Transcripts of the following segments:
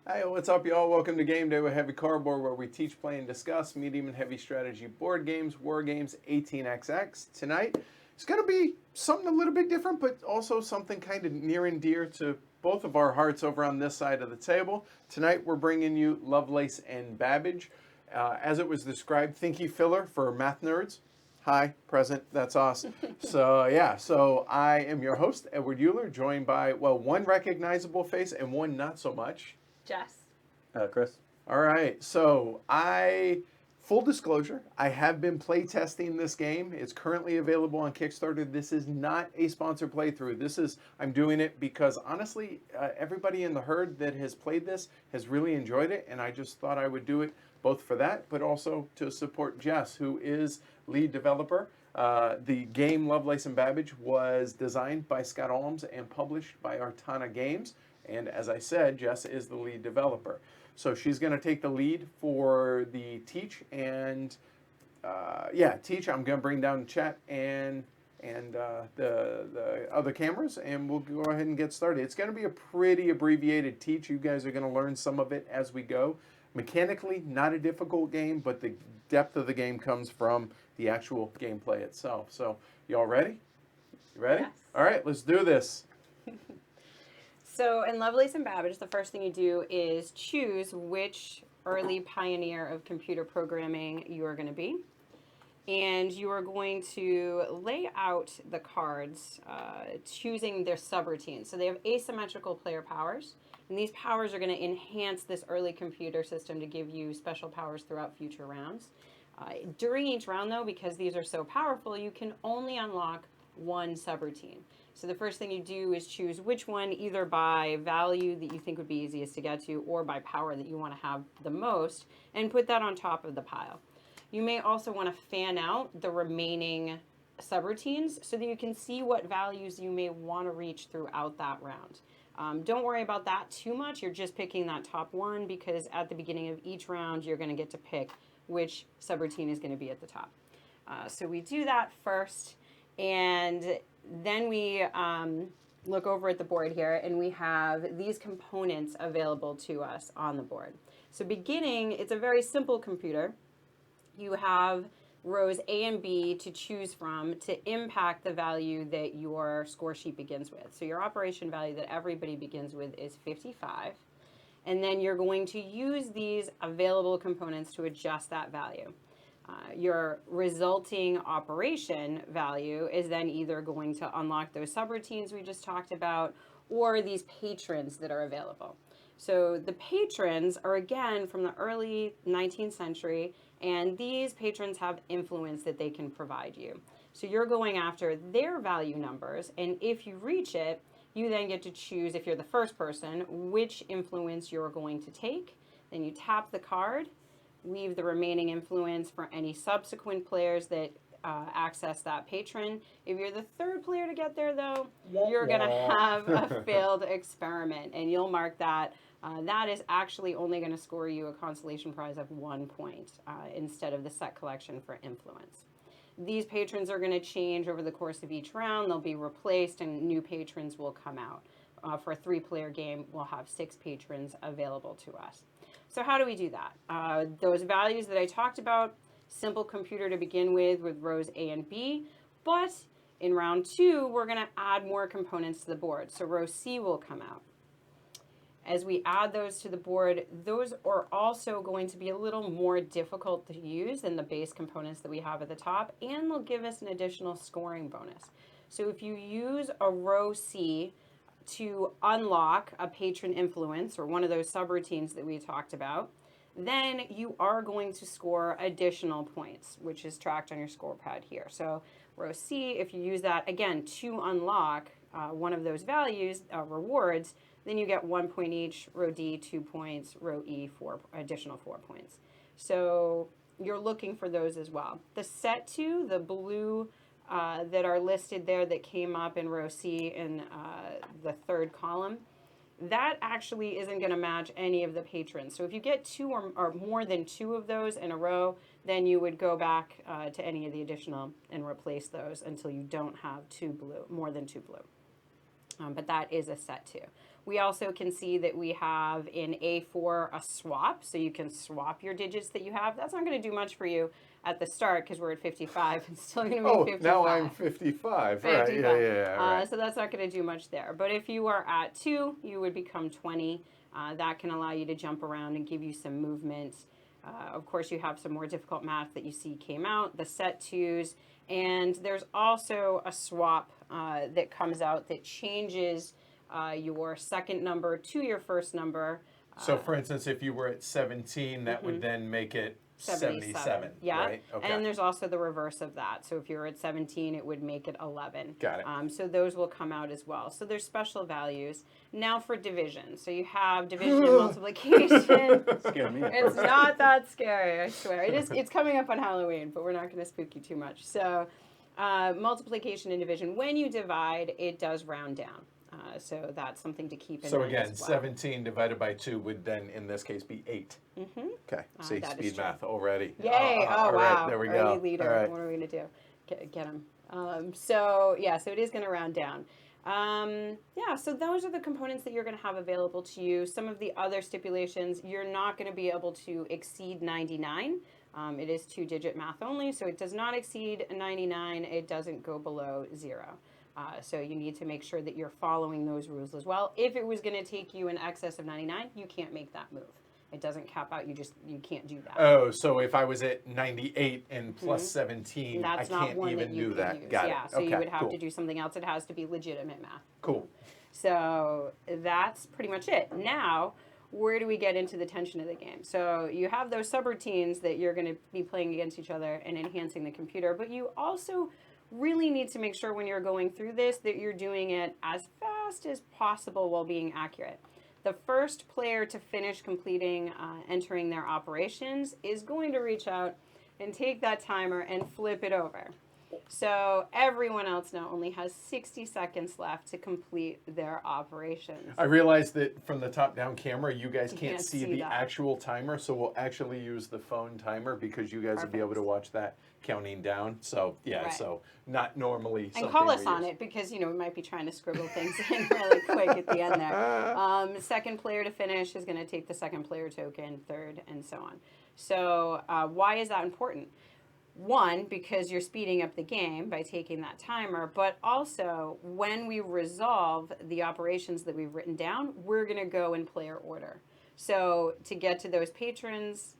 Hey, what's up, y'all? Welcome to Game Day with Heavy Cardboard, where we teach, play, and discuss medium and heavy strategy board games, war games, 18xx. Tonight, it's going to be something a little bit different, but also something kind of near and dear to both of our hearts over on this side of the table. Tonight, we're bringing you Lovelace and Babbage. As it was described, thinky filler for math nerds. Hi, present, that's us. So I am your host, Edward Euler, joined by, well, one recognizable face and one not so much. Jess. Chris. All right, so full disclosure, I have been play testing this game. It's currently available on Kickstarter. This is not a sponsored playthrough. I'm doing it because honestly, everybody in the herd that has played this has really enjoyed it, and I just thought I would do it both for that, but also to support Jess, who is lead developer. The game Lovelace and Babbage was designed by Scott Olms and published by Artana Games. And as I said, Jess is the lead developer. So she's going to take the lead for the teach. And teach, I'm going to bring down the chat and the other cameras, and we'll go ahead and get started. It's going to be a pretty abbreviated teach. You guys are going to learn some of it as we go. Mechanically, not a difficult game, but the depth of the game comes from the actual gameplay itself. So, y'all ready? You ready? Yes. All right, let's do this. So in Lovelace and Babbage, the first thing you do is choose which early pioneer of computer programming you are going to be. And you are going to lay out the cards, choosing their subroutines. So they have asymmetrical player powers. And these powers are going to enhance this early computer system to give you special powers throughout future rounds. During each round, though, because these are so powerful, you can only unlock one subroutine. So the first thing you do is choose which one, either by value that you think would be easiest to get to or by power that you want to have the most, and put that on top of the pile. You may also want to fan out the remaining subroutines so that you can see what values you may want to reach throughout that round. Don't worry about that too much. You're just picking that top one because at the beginning of each round, you're going to get to pick which subroutine is going to be at the top. So we do that first, and then we look over at the board here, and we have these components available to us on the board. So beginning, it's a very simple computer. You have rows A and B to choose from to impact the value that your score sheet begins with. So your operation value that everybody begins with is 55. And then you're going to use these available components to adjust that value. Your resulting operation value is then either going to unlock those subroutines we just talked about or these patrons that are available. So the patrons are, again, from the early 19th century, and these patrons have influence that they can provide you. So you're going after their value numbers, and if you reach it, you then get to choose, if you're the first person, which influence you're going to take. Then you tap the card, leave the remaining influence for any subsequent players that access that patron. If you're the third player to get there, though, you're going to have a failed experiment, and you'll mark that. That is actually only going to score you a consolation prize of 1 point instead of the set collection for influence. These patrons are going to change over the course of each round. They'll be replaced, and new patrons will come out. For a 3-player game, we'll have 6 patrons available to us. So how do we do that? Those values that I talked about, simple computer to begin with rows A and B, but in round 2, we're going to add more components to the board. So row C will come out. As we add those to the board, those are also going to be a little more difficult to use than the base components that we have at the top, and they'll give us an additional scoring bonus. So if you use a row C to unlock a patron influence or one of those subroutines that we talked about, then you are going to score additional points, which is tracked on your score pad here. So Row C, if you use that, again, to unlock one of those values, rewards, then you get 1 point each. Row D, 2 points. Row E, additional 4 points. So you're looking for those as well. The set 2, the blue that are listed there that came up in row C in the third column, that actually isn't going to match any of the patrons. So if you get 2 or more than 2 of those in a row, then you would go back to any of the additional and replace those until you don't have more than 2 blue. But that is a set 2. We also can see that we have in A4 a swap, so you can swap your digits that you have. That's not going to do much for you at the start because we're at 55. It's still going to be 55. Now I'm 55. Right, yeah. Right. So that's not going to do much there. But if you are at 2, you would become 20. That can allow you to jump around and give you some movement. Of course, you have some more difficult math that you see came out, the set 2s. And there's also a swap that comes out that changes your second number to your first number. So, for instance, if you were at 17, that would then make it 77. Yeah. Right? Okay. And there's also the reverse of that. So if you're at 17, it would make it 11. Got it. So those will come out as well. So there's special values. Now for division. So you have division and multiplication. Scared me. It's not that scary, I swear. It's coming up on Halloween, but we're not going to spook you too much. So multiplication and division. When you divide, it does round down. So that's something to keep in mind. So again, as well. 17 divided by 2 would then, in this case, be 8. Mm-hmm. Okay. See, that is speed true. math already. Yay! All wow! right, there we go. Early leader. All right. What are we gonna do? Get him. So it is gonna round down. So those are the components that you're gonna have available to you. Some of the other stipulations, you're not gonna be able to exceed 99. It is 2-digit math only, so it does not exceed 99. It doesn't go below 0. So you need to make sure that you're following those rules as well. If it was going to take you in excess of 99, you can't make that move. It doesn't cap out. You can't do that. Oh, so if I was at 98 and plus 17, That's I not can't one even that you do can that. use. Got yeah, it. so Okay, you would have cool. to do something else. It has to be legitimate math. Cool. So that's pretty much it. Now, where do we get into the tension of the game? So you have those subroutines that you're going to be playing against each other and enhancing the computer, but you also really need to make sure when you're going through this that you're doing it as fast as possible while being accurate. The first player to finish completing, entering their operations is going to reach out and take that timer and flip it over. So everyone else now only has 60 seconds left to complete their operations. I realize that from the top-down camera, you guys can't see the that. actual timer, so we'll actually use the phone timer because you guys will be able to watch that counting down. So, yeah, Right. So not normally And something call us we on use. it because, we might be trying to scribble things in really quick at the end there. Second player to finish is going to take the second player token, third, and so on. So why is that important? One, because you're speeding up the game by taking that timer, but also when we resolve the operations that we've written down, we're going to go in player order. So to get to those patrons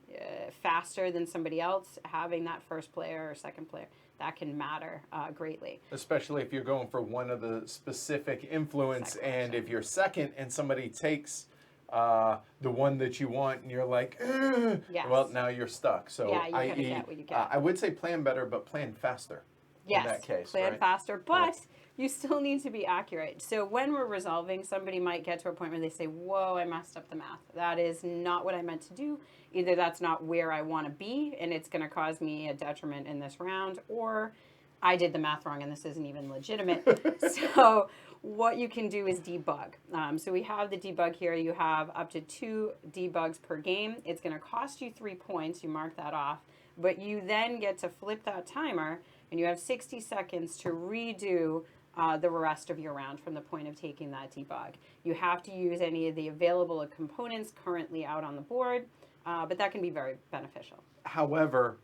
faster than somebody else, having that first player or second player, that can matter greatly. Especially if you're going for one of the specific influence, Second and option. if you're second and somebody takes the one that you want, and you're like, Yes. well, now you're stuck. So, Yeah, you're gonna i.e., get what you get. I would say plan better, but plan faster. Yes, in that case, plan right? faster, but you still need to be accurate. So when we're resolving, somebody might get to a point where they say, whoa, I messed up the math. That is not what I meant to do. Either that's not where I want to be, and it's going to cause me a detriment in this round, or I did the math wrong and this isn't even legitimate. So what you can do is debug. So we have the debug here. You have up to 2 debugs per game. It's going to cost you 3 points. You mark that off. But you then get to flip that timer, and you have 60 seconds to redo the rest of your round from the point of taking that debug. You have to use any of the available components currently out on the board, but that can be very beneficial. However,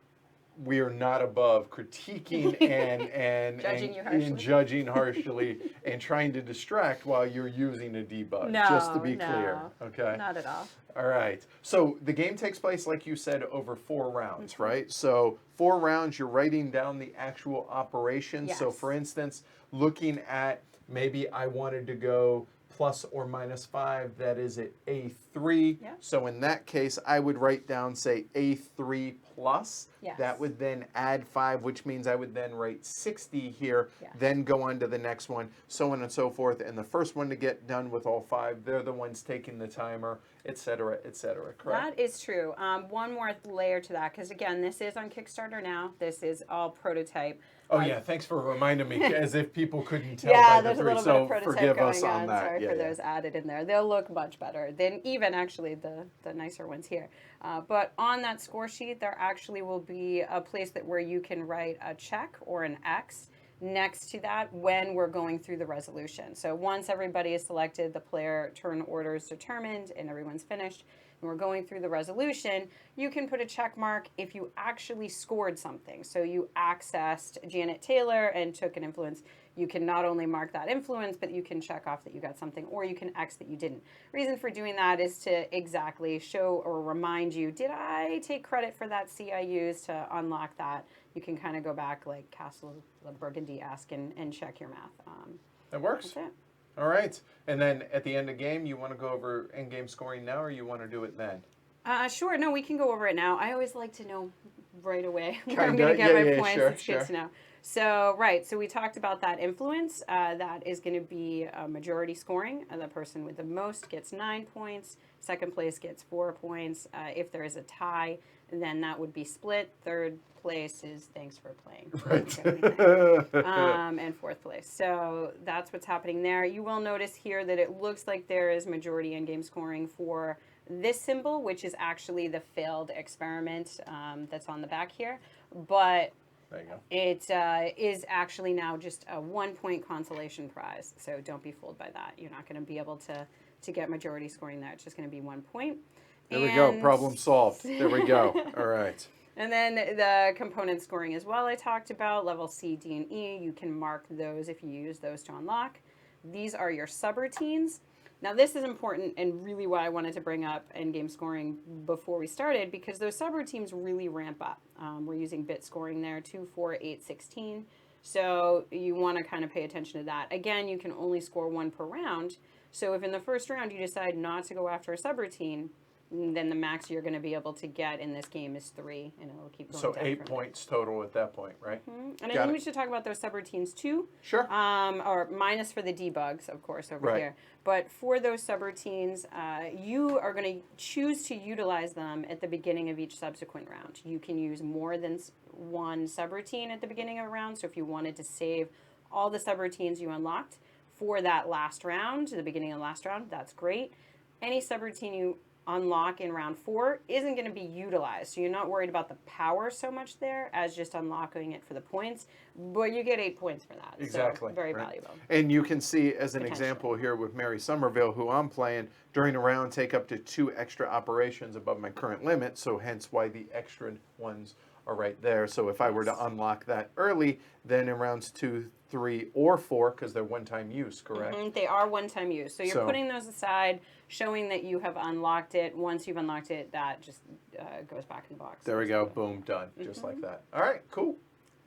we are not above critiquing and Judging you harshly. and judging harshly and trying to distract while you're using a debug. Just to be clear, okay? Not at all. All right. So the game takes place, like you said, over 4 rounds, right? So 4 rounds, you're writing down the actual operations. So Yes. for instance, looking at maybe I wanted to go plus or minus 5, that is at A3. Yeah. So in that case, I would write down, say, A3 plus. Yes. That would then add 5, which means I would then write 60 here, Yes. then go on to the next one, so on and so forth. And the first one to get done with all 5, they're the ones taking the timer, et cetera, correct? That is true. One more layer to that, because again, this is on Kickstarter now. This is all prototype. Oh, yeah, thanks for reminding me, as if people couldn't tell Yeah, by the there's a 3, little bit so of prototype forgive going us on that. Sorry Yeah, for yeah. those added in there. They'll look much better than even actually the nicer ones here. But on that score sheet, there actually will be a place where you can write a check or an X next to that when we're going through the resolution. So once everybody is selected, the player turn order is determined, and everyone's finished, and we're going through the resolution, you can put a check mark if you actually scored something. So you accessed Janet Taylor and took an influence. You can not only mark that influence, but you can check off that you got something, or you can X that you didn't. Reason for doing that is to exactly show or remind you, did I take credit for that C I used to unlock that? You can kind of go back like Castle of Burgundy-esque and check your math. That works. That's it. All right. And then at the end of game, you want to go over end-game scoring now, or you want to do it then? Sure. No, we can go over it now. I always like to know right away where I'm Kinda, going to get yeah, my points. sure, It's sure. good to know. So, right. So we talked about that influence. That is going to be majority scoring. The person with the most gets 9 points. Second place gets 4 points. If there is a tie, then that would be split. Third place is thanks for playing. Right. And fourth place. So that's what's happening there. You will notice here that it looks like there is majority in-game scoring for this symbol, which is actually the failed experiment that's on the back here. But There you go. it is actually now just a 1 point consolation prize. So don't be fooled by that. You're not going to be able to get majority scoring there. It's just going to be 1 point. There we go. Problem solved. There we go. All right. And then the component scoring as well I talked about, level C, D, and E. You can mark those if you use those to unlock. These are your subroutines. Now this is important and really why I wanted to bring up endgame scoring before we started, because those subroutines really ramp up. We're using bit scoring there, 2, 4, 8, 16. So you want to kind of pay attention to that. Again, you can only score 1 per round. So if in the first round you decide not to go after a subroutine, then the max you're going to be able to get in this game is 3, and it'll keep going So down 8 points total at that point, right? And I think we should talk about those subroutines too. Sure. Or minus for the debugs, of course, over Right. here. But for those subroutines, you are going to choose to utilize them at the beginning of each subsequent round. You can use more than one subroutine at the beginning of a round. So if you wanted to save all the subroutines you unlocked for that last round, the beginning of the last round, that's great. Any subroutine you unlock in round 4 isn't going to be utilized. So you're not worried about the power so much there as just unlocking it for the points, but you get 8 points for that. Exactly. So very right. valuable. And you can see as an Potentially. example here with Mary Somerville, who I'm playing, during a round take up to 2 extra operations above my current limit, so hence why the extra ones are right there. So if I were to unlock that early, then in rounds 2, 3, or 4, because they're one-time use, correct? They are one-time use. So you're So- putting those aside, showing that you have unlocked it. Once you've unlocked it, that just goes back in the box. There we go. Boom. Done. Just like that. All right. Cool.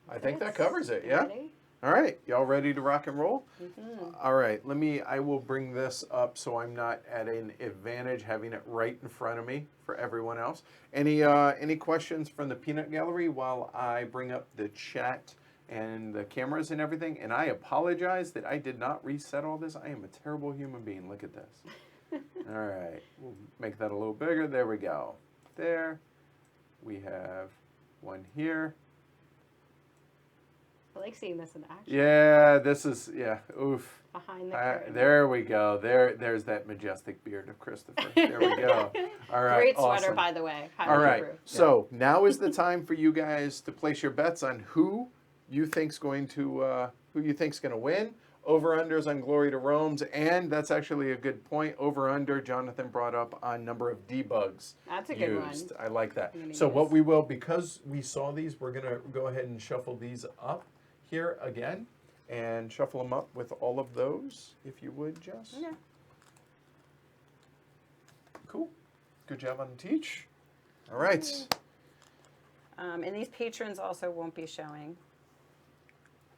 I think that covers it. Yeah. Ready? All right. Y'all ready to rock and roll? Mm-hmm. All right. I will bring this up so I'm not at an advantage having it right in front of me for everyone else. Any questions from the peanut gallery while I bring up the chat and the cameras and everything? And I apologize that I did not reset all this. I am a terrible human being. Look at this. All right. We'll make that a little bigger. There we go. There. We have one here. I like seeing this in action. Yeah, this is, yeah, oof. Behind the curtain. There we go. There's that majestic beard of Christopher. There we go. All right. Great sweater, awesome. by the way. All Highly right. approved. So now is the time for you guys to place your bets on who you think's going to win. Over-unders on Glory to Rome's, and that's actually a good point. Over-under, Jonathan brought up on number of debugs That's a good used. I like that. I'm gonna So what use- we will, because we saw these, we're going to go ahead and shuffle these up here again, and shuffle them up with all of those, if you would, Jess. Yeah. Cool. Good job on the teach. All right. And these patrons also won't be showing.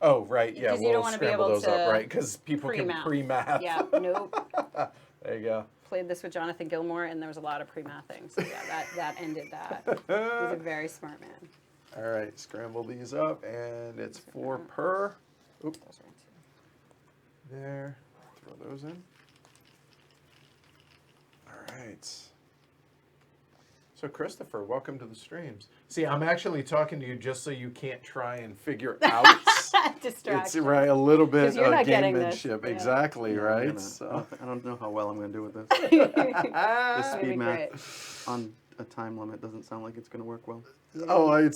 Oh, right. Yeah, 'Cause you don't we'll wanna be scramble able those up, to right? Because people can pre-math. pre-math. Yeah, nope. There you go. Played this with Jonathan Gilmour, and there was a lot of pre-mathing. So yeah, that ended that. He's a very smart man. All right, scramble these up, and it's 4 per. Oop, Those are two. there. Throw those in. All right. So, Christopher, welcome to the streams. See, I'm actually talking to you just so you can't try and figure out. Distraction. It's right, a little bit 'Cause you're of not getting this. gamemanship. Yeah. Exactly, Yeah, right? So. I don't know how well I'm going to do with this. It's The gonna be speed great. math on a time limit doesn't sound like it's going to work well. You're Oh, gonna be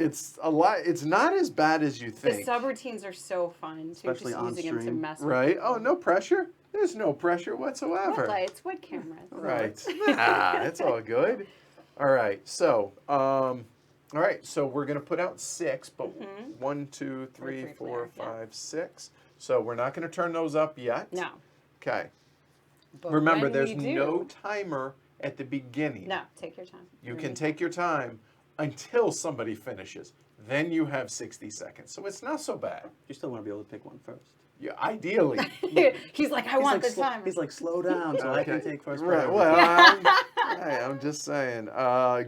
it's fine. a lot. It's not as bad as you The think, subroutines are so fun. Too, Especially just on using them to stream. mess with right? people. Oh, no pressure. There's no pressure What whatsoever. lights? What cameras? Right. It's all good. All right. So, all right. So we're gonna put out 6, but 1, 2, 3, 3 4, player, yeah. 5, 6. So we're not gonna turn those up yet. No. Okay. But Remember, when there's we do, no timer at the beginning. No, take your time. You can take your time until somebody finishes. Then you have 60 seconds. So it's not so bad. You still want to be able to pick one first. Yeah, ideally. He's like, I want the slow, timer. he's like, slow down so I can take first. Right. priority." Well, I'm just saying.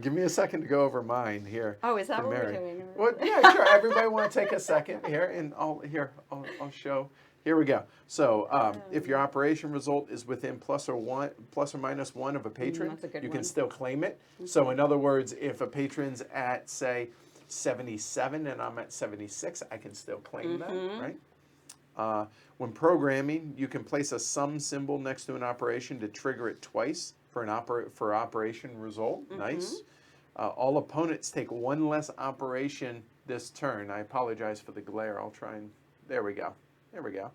Give me a second to go over mine here. Oh, is that for what Mary. we're doing? Well, yeah, sure. Everybody want to take a second here, and I'll show. Here we go. So, if your operation result is within plus or minus 1 of a patron, that's a good you one. can still claim it. So, in other words, if a patron's at say 77 and I'm at 76, I can still claim that, right? When programming, you can place a sum symbol next to an operation to trigger it twice for an for operation result. Nice. All opponents take 1 less operation this turn. I apologize for the glare. I'll try and there we go. There we go.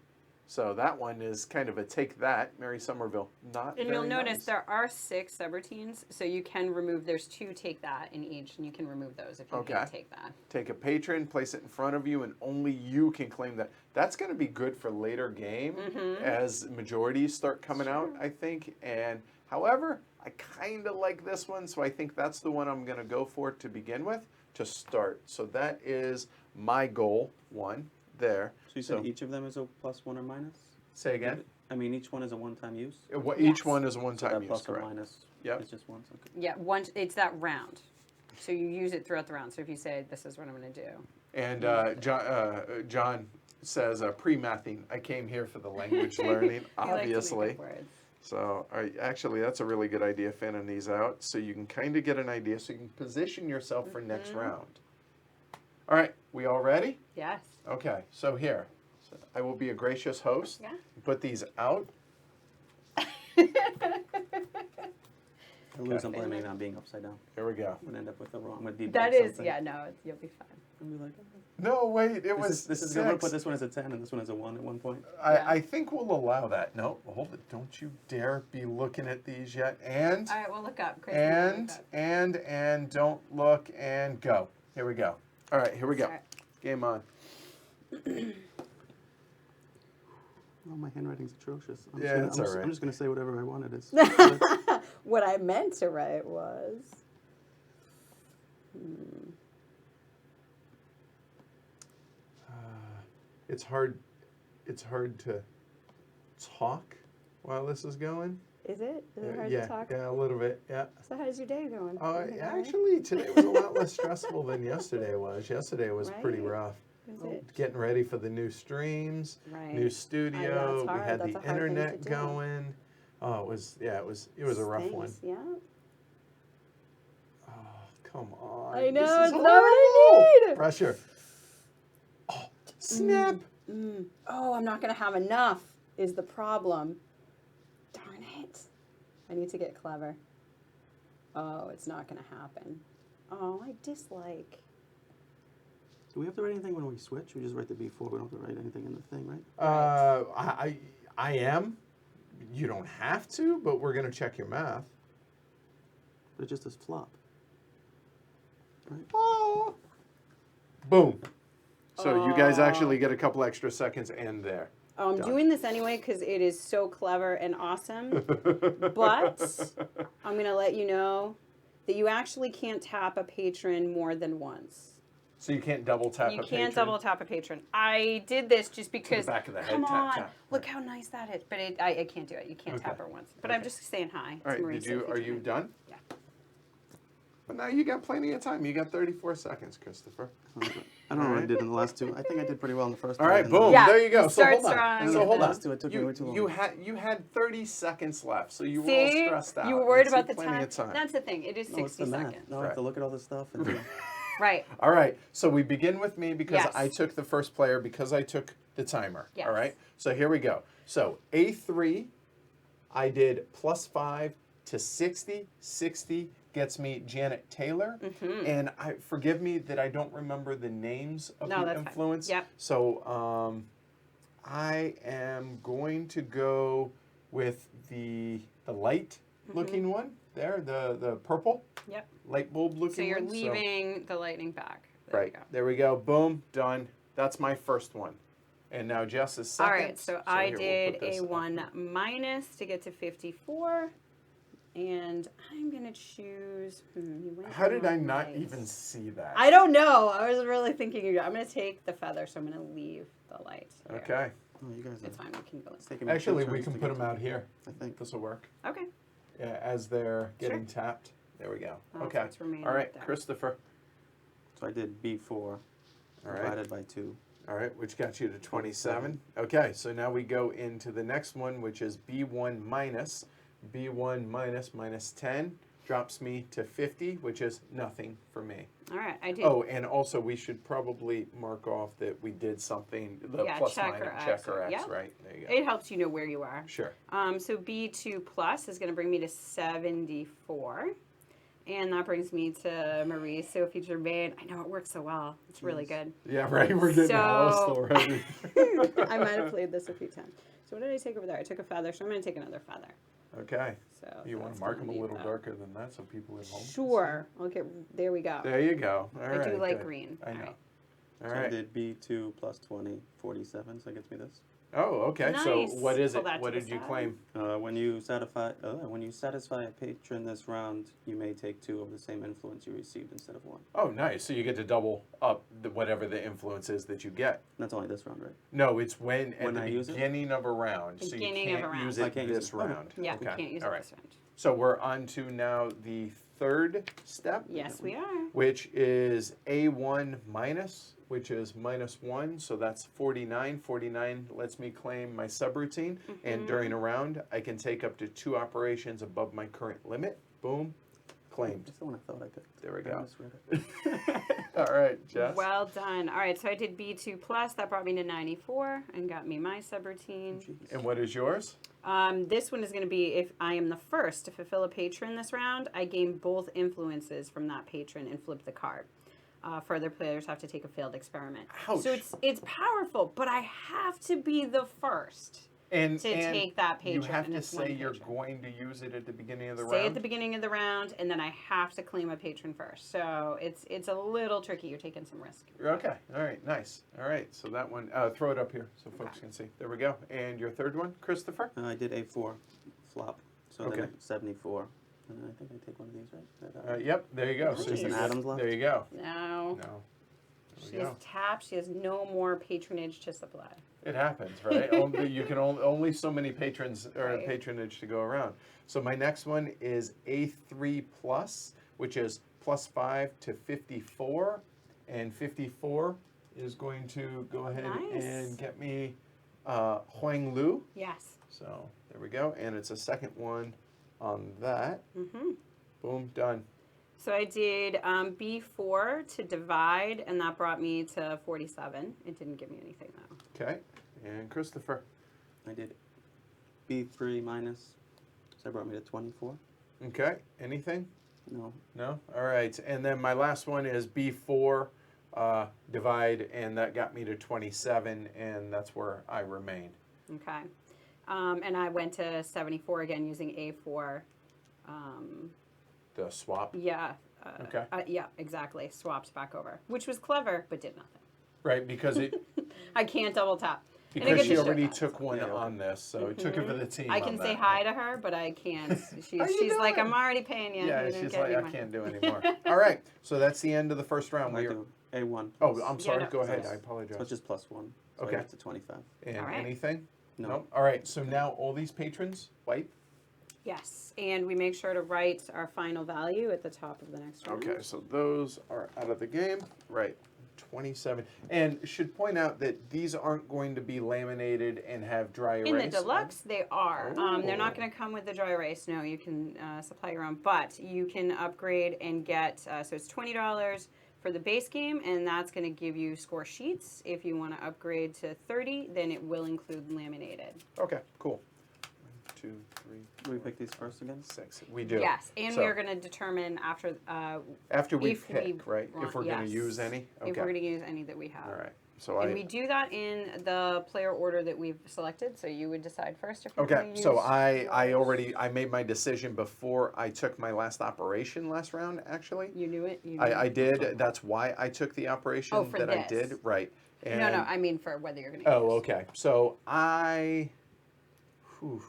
So that one is kind of a take that, Mary Somerville. Not And very you'll notice nice. there are 6 subroutines, so you can remove. There's 2 take that in each, and you can remove those if you Okay. can't take that. Take a patron, place it in front of you, and only you can claim that. That's going to be good for later game as majorities start coming out, I think. And however, I kind of like this one, so I think that's the one I'm going to go for to begin with to start. So that is my goal, 1 there. So you said each of them is a plus 1 or minus? Say again? I mean, each one is a one-time use? Each Yes. one is a So one-time that use, plus or correct? minus Yep. is just one. Okay. Yeah, it's that round. So you use it throughout the round. So if you say, this is what I'm going to do. And John says, pre-mathing, I came here for the language learning, You like to make obviously. up words. So actually, that's a really good idea, fanning these out, so you can kind of get an idea, so you can position yourself for next round. All right, we all ready? Yes. Okay, so here, I will be a gracious host. Yeah. Put these out. The lose, I'm blaming it on being upside down. Here we go. I'm going to end up with the wrong. I'm going to debug That is, something. yeah, no, you'll be fine. I'm going to be like, No, wait, it was this is 6. good. I'm going to put this one as a 10 and this one as a 1 at one point. I think we'll allow that. No, hold it. Don't you dare be looking at these yet. And, All right, well, look up. Chris, look up. and don't look, and go. Here we go. All right, here we go. Start. Game on. Oh, my handwriting's atrocious. Yeah, it's all right. I'm just going to say whatever I want it is. What I meant to write was. It's hard to talk while this is going. Is it? Is it hard yeah, to talk? yeah, a little bit. Yeah. So how's your day going? Everything all right? Actually, today was a lot less stressful than yesterday was. Yesterday was pretty Right. rough. Is it? Getting ready for the new streams, Right. new studio. it's We hard. had That's the a hard thing internet to do. going. Oh, it was a rough one. Stinks, Yeah. Oh, come on. I know, This is it's not what I horrible. need. Pressure. Oh, snap. Oh, I'm not going to have enough is the problem. Darn it. I need to get clever. Oh, it's not going to happen. Oh, I dislike. Do we have to write anything when we switch? We just write the B4. We don't have to write anything in the thing, right? I am. You don't have to, but we're gonna check your math. But it just does flop. Oh. Boom. So you guys actually get a couple extra seconds and there. Oh, I'm Done. doing this anyway because it is so clever and awesome. But I'm going to let you know that you actually can't tap a patron more than once. So you can't double tap You a patron? can't double tap a patron. I did this just because. back of the head, come tap, on, tap. look how nice that is. But I can't do it. You can't tap her once. But I'm just saying hi. All right, are you done? Yeah. But now you got plenty of time. You got 34 seconds, Christopher. I don't know what I did in the last two. I think I did pretty well in the first All two. right, and boom. Yeah, There you go. you So start hold on. strong. So hold The on. last two, it took me way too long. You had 30 seconds left, so you were See? all stressed out. You were worried Let's about see, the plenty time. of That's the thing. It is No, it's 60 the math. seconds. No, I have to look at all this stuff. And Right. All right, so we begin with me because Yes. I took the first player because I took the timer. Yes. All right, so here we go. So A3, I did +5 to 60. 60 gets me Janet Taylor. And forgive me that I don't remember the names of No, the that's fine. influence. Yep. So I am going to go with the light looking one there, the purple. Yep. Light bulb looking So you're one. leaving the lightning back. There Right. you go. There we go. Boom. Done. That's my first one. And now Jess is second. All right, so I here, we'll did put this a up. 1- to get to 54. And I'm going to choose. You went How did I on not light. even see that? I don't know. I was really thinking I'm going to take the feather, so I'm going to leave the light. Here. Okay. oh, you guys It's are fine. We can go. taking me two Actually, we turns can to put get them to out it, here. I think. This will work. Okay. Yeah, as they're getting Sure. tapped. There we go. That's Okay. what's remaining All right, there. Christopher. So I did B4 All right. divided by 2. All right, which got you to 27. Okay, so now we go into the next one, which is B1 minus. B1 minus 10 drops me to 50, which is nothing for me. All right. I did. Oh, and also we should probably mark off that we did something, the Yeah, plus check minus, or check X, or X, yeah. right? There you go. It helps you know where you are. Sure. So B2 plus is going to bring me to 74. And that brings me to Marie Sophie Germain. I know it works so well. It's really good. Yeah, right. We're getting lost So- already. I might have played this a few times. So what did I take over there? I took a feather, so I'm going to take another feather. Okay. So You want that's to mark them gonna a be little that. darker than that so people at home can Sure. Okay, there we go. see? There you go. All right. I do like good. green. I All know. right. All So I right. did B2 plus 20, 47. So that gets me this. Oh, okay. So Nice. what is Pull it? that to What the did you side. claim? When you satisfy a patron this round, you may take 2 of the same influence you received instead of 1. Oh, nice. So you get to double up whatever the influence is that you get. That's only this round, right? No, it's when at When the I use it? beginning of a round. So you Beginning of can't a round. use I it can't use this it. Oh, round. Yeah, okay. we can't use All it right. this round. So we're on to now the third step. Yes, we are. Which is A1 minus, which is -1, so that's 49. 49 lets me claim my subroutine, and during a round, I can take up to 2 operations above my current limit. Boom, claimed. That's the one I thought I picked. There we I go. misread it. All right, Jess. Well done. All right, so I did B2 plus. That brought me to 94 and got me my subroutine. Jeez. And what is yours? This one is going to be if I am the first to fulfill a patron this round, I gain both influences from that patron and flip the card. Further players have to take a failed experiment. Ouch. So it's powerful, but I have to be the first And to take that patron. you have and to it's one say you're patron. going to use it at the beginning of the Say round? at the beginning of the round, and then I have to claim a patron first. So it's a little tricky. You're taking some risk. Okay, all right, nice. All right, so that one, throw it up here so folks Okay. can see. There we go. And your third one, Christopher? I did A4 flop. So Okay. then 74. And I think I take one of these, right? That, Yep, there you go. Nice. So Just you an get- Adams left? There you go. No. No. She There we is go. tapped. She has no more patronage to supply. It happens, right? You can only so many patrons or Right. patronage to go around. So my next one is A3 plus, which is +5 to 54, and 54 is going to go ahead Nice. and get me Huang Lu. Yes. So there we go, and it's a second one on that. Mm-hmm. Boom, done. So I did B4 to divide, and that brought me to 47. It didn't give me anything, though. Okay, and Christopher. I did B3 minus. So that brought me to 24. Okay, anything? No. No? All right. And then my last one is B4 divide, and that got me to 27, and that's where I remain. Okay. And I went to 74 again using A4. The swap. Yeah. Okay. Yeah, exactly. Swapped back over, which was clever, but did nothing. Right, because it I can't double tap. And I because get she to show already that, took so. one Yeah, okay. on this, so it took it for the team. I on can that say one. hi to her, but I can't. How you She's like, doing? I'm already paying you. Yeah, You didn't she's get like, any I money." can't do anymore. All right, so that's the end of the first round. I We are do A 1. Oh, I'm sorry. no, Go ahead. yes. I So apologize. it's just plus 1. So Okay. I get to 25. And All right. anything? No. Nope. All right. So now all these patrons wipe. Yes, and we make sure to write our final value at the top of the next round. Okay. So those are out of the game. Right. 27. And should point out that these aren't going to be laminated and have dry erase. In the deluxe, they are. They're not Oh. going to come with the dry erase. No, you can supply your own, but you can upgrade and get. So it's $20 for the base game, and that's going to give you score sheets. If you want to upgrade to 30, then it will include laminated. Okay. Cool. 1, 2, 3. Do we pick these first again? 6. We do. Yes, and So- we are going to determine after we if pick, we right? want- If we're going yes. to use any. Okay. if we're going to use any that we have. All right. So And we do that in the player order that we've selected. So you would decide first if you Okay, want to use. so I yours. I made my decision before I took my last operation last round. Actually, You knew it. You knew I it. did. That's why I took the operation Oh, for that I this. did. Right. And, No, I mean for whether you're going to. Oh, okay. So I. Whew.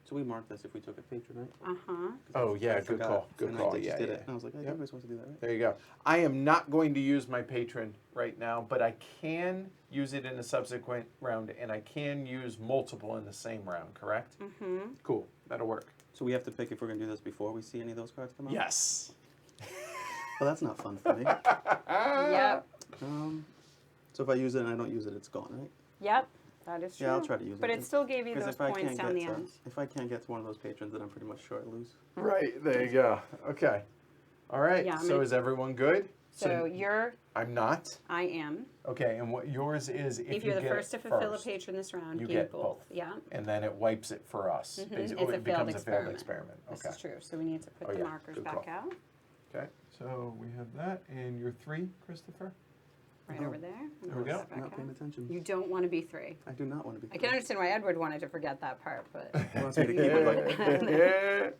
So we marked this if we took a patron, right? Uh huh. Oh yeah, I good forgot. call. Good And call. I just Yeah, did yeah. it. And I was like, I Yep. think we're supposed to do that, right? There you go. I am not going to use my patron right now, but I can use it in a subsequent round, and I can use multiple in the same round. Correct? Mm-hmm. Cool. That'll work. So we have to pick if we're going to do this before we see any of those cards come out? Yes. Well, that's not fun for me. Yep. So if I use it and I don't use it, it's gone, right? Yep. That is true. Yeah, I'll try to use it. But it still gave you Because those points down the end. if I can't get to one of those patrons, then I'm pretty much sure I lose. Right, there you go. Okay. All right. Yeah, I'm so gonna- is everyone good? So you're. I'm not. I am. Okay, and what yours is If you you're the get first to it fulfill first, a patron this round, you gain get both. both. Yeah. and then it wipes it for us. Mhm. Basically, It's a it becomes failed a failed experiment. This Okay. is true. So we need to put Oh, the yeah. markers Good back call. out. Okay. So we have that, and you're 3, Christopher. Right Oh. over there. There we go. Back Not paying out. attention. You don't want to be 3. I do not want to be. I can understand why Edward wanted to forget that part, but. He wants me to keep it like.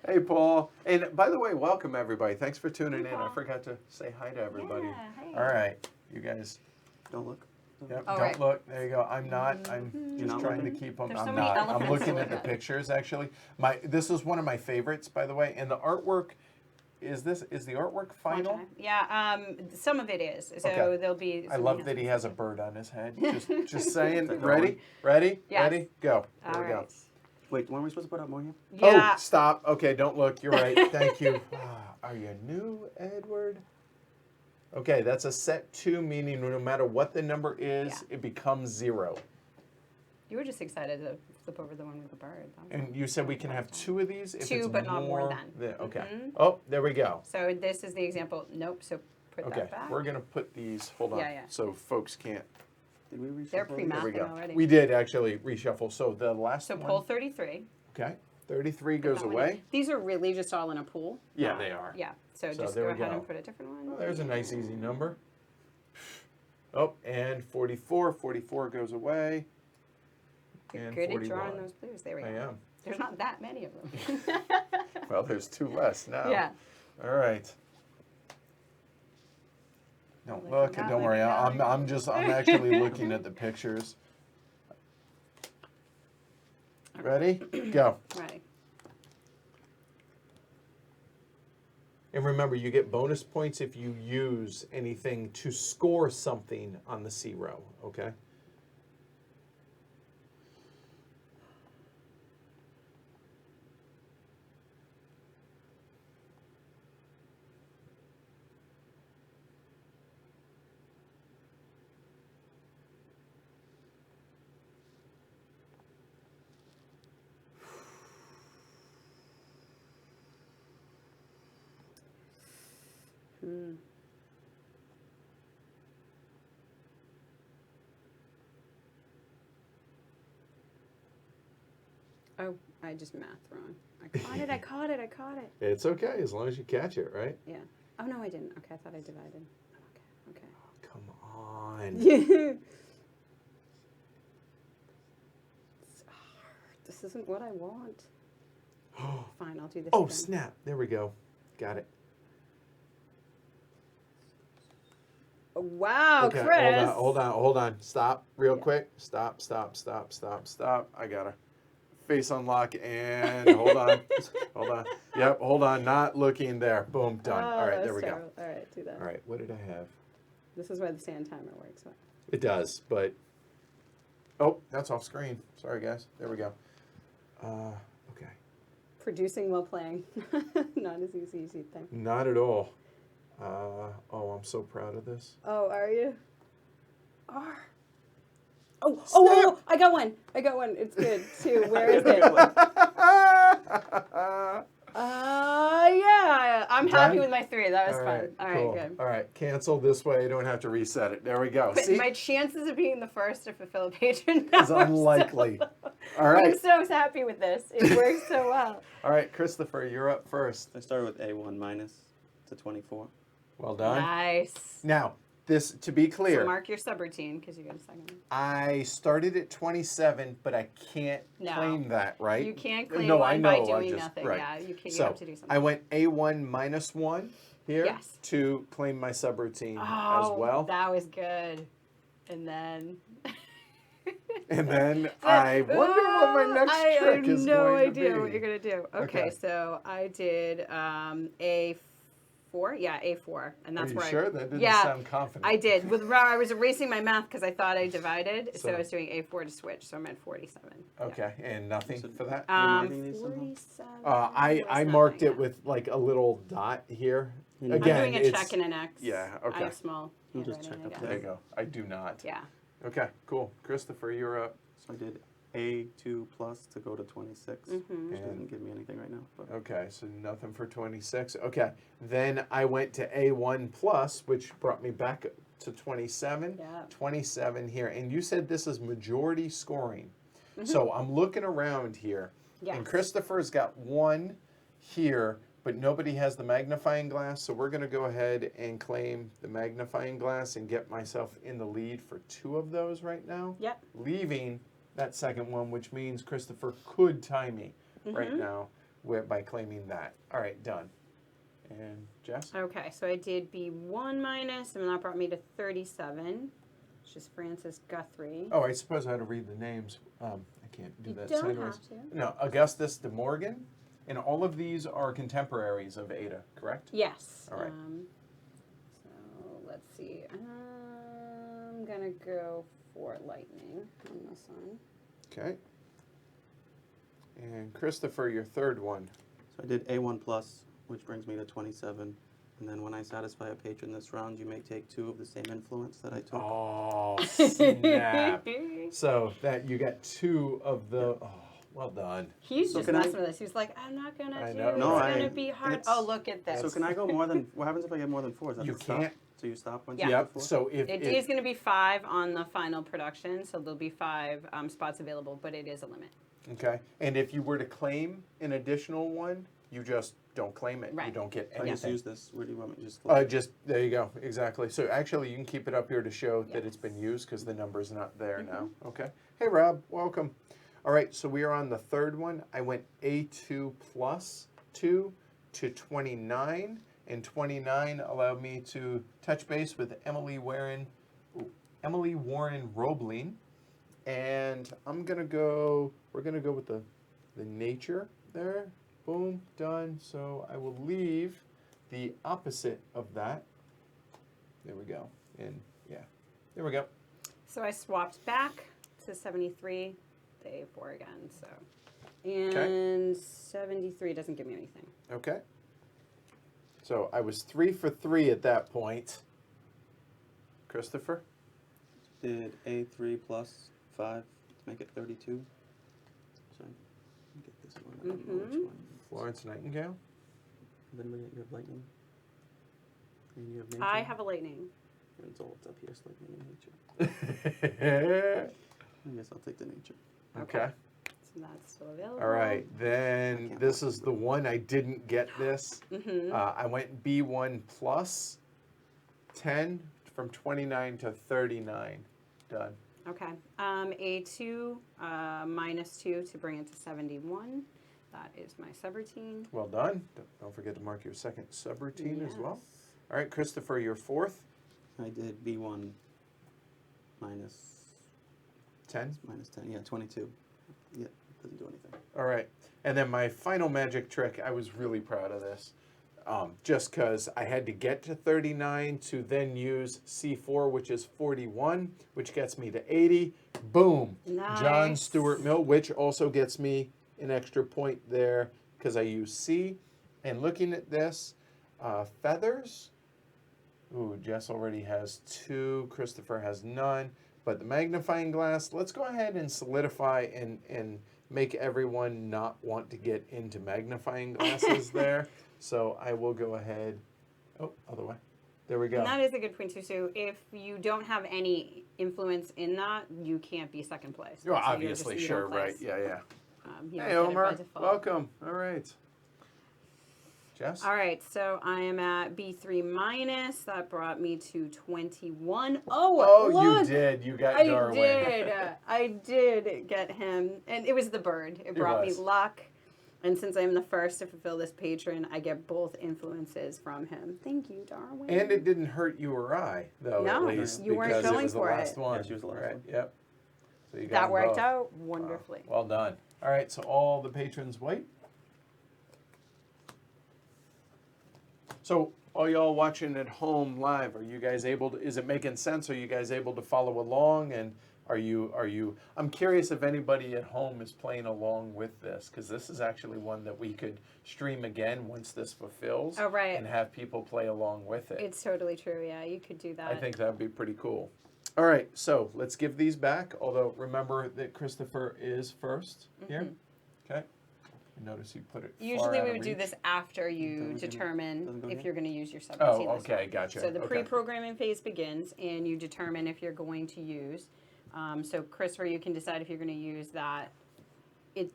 Hey, Paul. And by the way, welcome everybody. Thanks for tuning Hey, in. I Paul. forgot to say hi to everybody. Yeah, hey. All right, you guys. Don't look. Yep, All don't right. look. There you go. I'm not. I'm You're just not trying to looking? keep them. There's I'm so many not. I'm elephants looking to at the look at. pictures actually. This is one of my favorites, by the way. And the artwork is the artwork final? One time. Yeah, some of it is. So Okay. there'll be. I some love hands that he and has a stuff. bird on his head. Just saying. Is that Ready? Ready? Yes. Ready? Go. There All we go. right. Wait, weren't we supposed to put out more here? Yeah. Oh, stop. Okay, don't look. You're right. Thank you. Are you new, Edward? Okay, that's a set 2, meaning no matter what the number is, Yeah. it becomes 0. You were just excited to flip over the one with the bird. That was And you said we can have 2 of these if 2, it's but not more than. Okay. Mhm. Oh, there we go. So this is the example. Nope. So put Okay, that back. we're gonna put these. Hold on. Yeah, yeah. So folks can't. Did we reshuffle? They're these? pre-mapped. There we go. Already. We did actually reshuffle. So the last So one. pull 33. Okay. 33 goes That one away. in. These are really just all in a pool. Yeah, they are. Yeah. So, So just there go we ahead go. and put a different one. Oh, there's a nice easy number. Oh, and 44. 44 goes away. You're And good at 41. drawing those blues. There we go. I am. There's not that many of them. Well, there's 2 less now. Yeah. All right. Don't Look look. at that Don't one, worry. that one. I'm actually looking at the pictures. Ready? Go. Right. And remember, you get bonus points if you use anything to score something on the C row. Okay. Hmm. Oh, I just math wrong. I caught it. I caught it. I caught it. It's okay as long as you catch it, right? Yeah. Oh no, I didn't. Okay, I thought I divided. Okay. Come on. Okay. This isn't what I want. Fine, I'll do this. Oh, again. snap. There we go. Got it. Wow, Okay, Chris. hold on. Stop real Yeah. quick. Stop. I gotta face unlock and hold on. Yep, hold on. Not looking there. Boom, done. Oh, All right, that's there we go. terrible. All right, do that. All right, what did I have? This is why the sand timer works. It does, but... Oh, that's off screen. Sorry, guys. There we go. Okay. Producing while playing. Not as easy as you'd think. Not at all. Oh, I'm so proud of this. Oh, are you? Oh, I got one. It's good, too. Where is it? Yeah. I'm happy with my 3. That was fun. All right, cool. good. All right, cancel this way. I don't have to reset it. There we go. But See? my chances of being the first to fulfill a patron Is unlikely. All I'm right. so happy with this. It works so well. All right, Christopher, you're up first. I started with A1 minus to 24. Well done. Nice. Now, this, to be clear, So mark your subroutine because you got a second. I started at 27, but I can't No. claim that, right? You can't claim No, one I by know, I doing just- nothing. right. Yeah, you can't. So, You have to do something. I went A1 minus 1 here Yes. to claim my subroutine Oh, as well. that was good. And then. And then I wonder what my next I trick have is no going to idea be. what you're gonna do. Okay, Okay. so I did A4. Yeah, A4, and that's Are you where sure? That didn't yeah, sound confident. I did. I was erasing my math because I thought I divided, so So- I was doing A4 to switch. So I'm at 47. Yeah. Okay, and nothing for that? marking these somehow? 47. I was marked nothing, it with like a little dot here. I'm Again, I'm doing a it's- check and an X. Yeah, I okay. have small. We'll just handwriting, check I up There guess. you go. I do not. Yeah. Okay, cool. Christopher, you're up. So I did A2 plus to go to 26, Mhm. which doesn't give me anything right now. But Okay, so nothing for 26. Okay, then I went to A1 plus, which brought me back to 27. Yeah. 27 here. And you said this is majority scoring. So I'm looking around here. Yes. And Christopher's got 1 here, but nobody has the magnifying glass. So we're going to go ahead and claim the magnifying glass and get myself in the lead for 2 of those right now. Yep. Leaving that second one, which means Christopher could tie me right now by claiming that. All right, done. And Jess? Okay, so I did B1 minus, and that brought me to 37, which is Francis Guthrie. Oh, I suppose I had to read the names. I can't do You that don't sideways. have to. No, Augustus de Morgan, and all of these are contemporaries of Ada, correct? Yes. All right. So let's see. I'm gonna go for lightning on this one. Okay. And Christopher, your third one. So I did A1 plus, which brings me to 27. And then when I satisfy a patron this round, you may take 2 of the same influence that I took. Oh, snap. So that you got 2 of the. Oh, well done. He's So just can I- messing with us. He's like, I'm not gonna I do know, it. No, It's I- gonna be hard. it's- Oh, look at this. So can I go more than? What happens if I get more than 4? Is that You a stop? can't. So you stop when Yeah. you Yep. get 4? So if It is going to be 5 on the final production, so there'll be 5 spots available, but it is a limit. okay, and if you were to claim an additional one, you just don't claim it. You Right. don't get I just anything. use this. Where do you want me to just? Flip? Just there you go. Exactly. So actually, you can keep it up here to show that it's Yes. been used because the number's not there now. Okay. Hey, Rob, welcome. All right. So we are on the third one. I went A2 plus 2 to 29, and 29 allowed me to touch base with Emily Warren Roebling, and I'm gonna go. We're gonna go with the nature there. Boom, done. So I will leave the opposite of that. There we go. And yeah, there we go. So I swapped back to 73, the A4 again. So, and 73 doesn't give me anything. Okay. So I was 3 for 3 at that point. Christopher? Did A3 plus 5 to make it 32. So I get this one. I don't know which one. Florence Nightingale? Then you have lightning. And you have nature. I have a lightning. And it's all it's up here, it's lightning and nature. I guess I'll take the nature. Okay. So that's still available. All right. I Then can't this is the one I didn't get this. Mm-hmm. I went B1 plus 10 from 29 to 39. Done. Okay. A2 minus 2 to bring it to 71. That is my subroutine. Well done. Don't forget to mark your second subroutine as well. All right, Christopher, your fourth. I did B1 minus 10. minus 10. Yeah, 22. Yeah, doesn't do anything. All right. And then my final magic trick, I was really proud of this. just because I had to get to 39 to then use C4, which is 41, which gets me to 80. Boom. John Nice. Stuart Mill, which also gets me an extra point there because I use C. And looking at this, feathers. Ooh, Jess already has 2. Christopher has none. But the magnifying glass, let's go ahead and solidify and make everyone not want to get into magnifying glasses there. So I will go ahead. Oh, other way. There we go. And that is a good point too. So if you don't have any influence in that, you can't be second place. Well, So obviously, you're just sure, even right. place. Yeah, yeah. You Hey, don't get it by Omar. default. Welcome. All right. Jess? All right, so I am at B3 minus. That brought me to 21. Oh, you look! did. You got I Darwin. did. I did get him. And it was the bird. It brought me was. luck. And since I'm the first to fulfill this patron, I get both influences from him. Thank you, Darwin. And it didn't hurt you or I, though, No, at least, you weren't because going it was the for last it. one. Yeah, she was the last right. one. Yep. So you got That them worked both. out wonderfully. Well done. All right, so all the patrons wait. So all y'all watching at home live, are you guys able to, is it making sense? Are you guys able to follow along? And are you, I'm curious if anybody at home is playing along with this, because this is actually one that we could stream again once this fulfills. Oh, right. And have people play along with it. It's totally true. Yeah, you could do that. I think that would be pretty cool. All right, so let's give these back, although remember that Christopher is first here. Okay. Notice you put it far Usually out we of would do reach. this after you Doesn't go determine here? if you're going to use your subroutine. Oh, this okay, way. gotcha. So the Okay. pre-programming phase begins, and you determine if you're going to use. So Christopher, you can decide if you're going to use that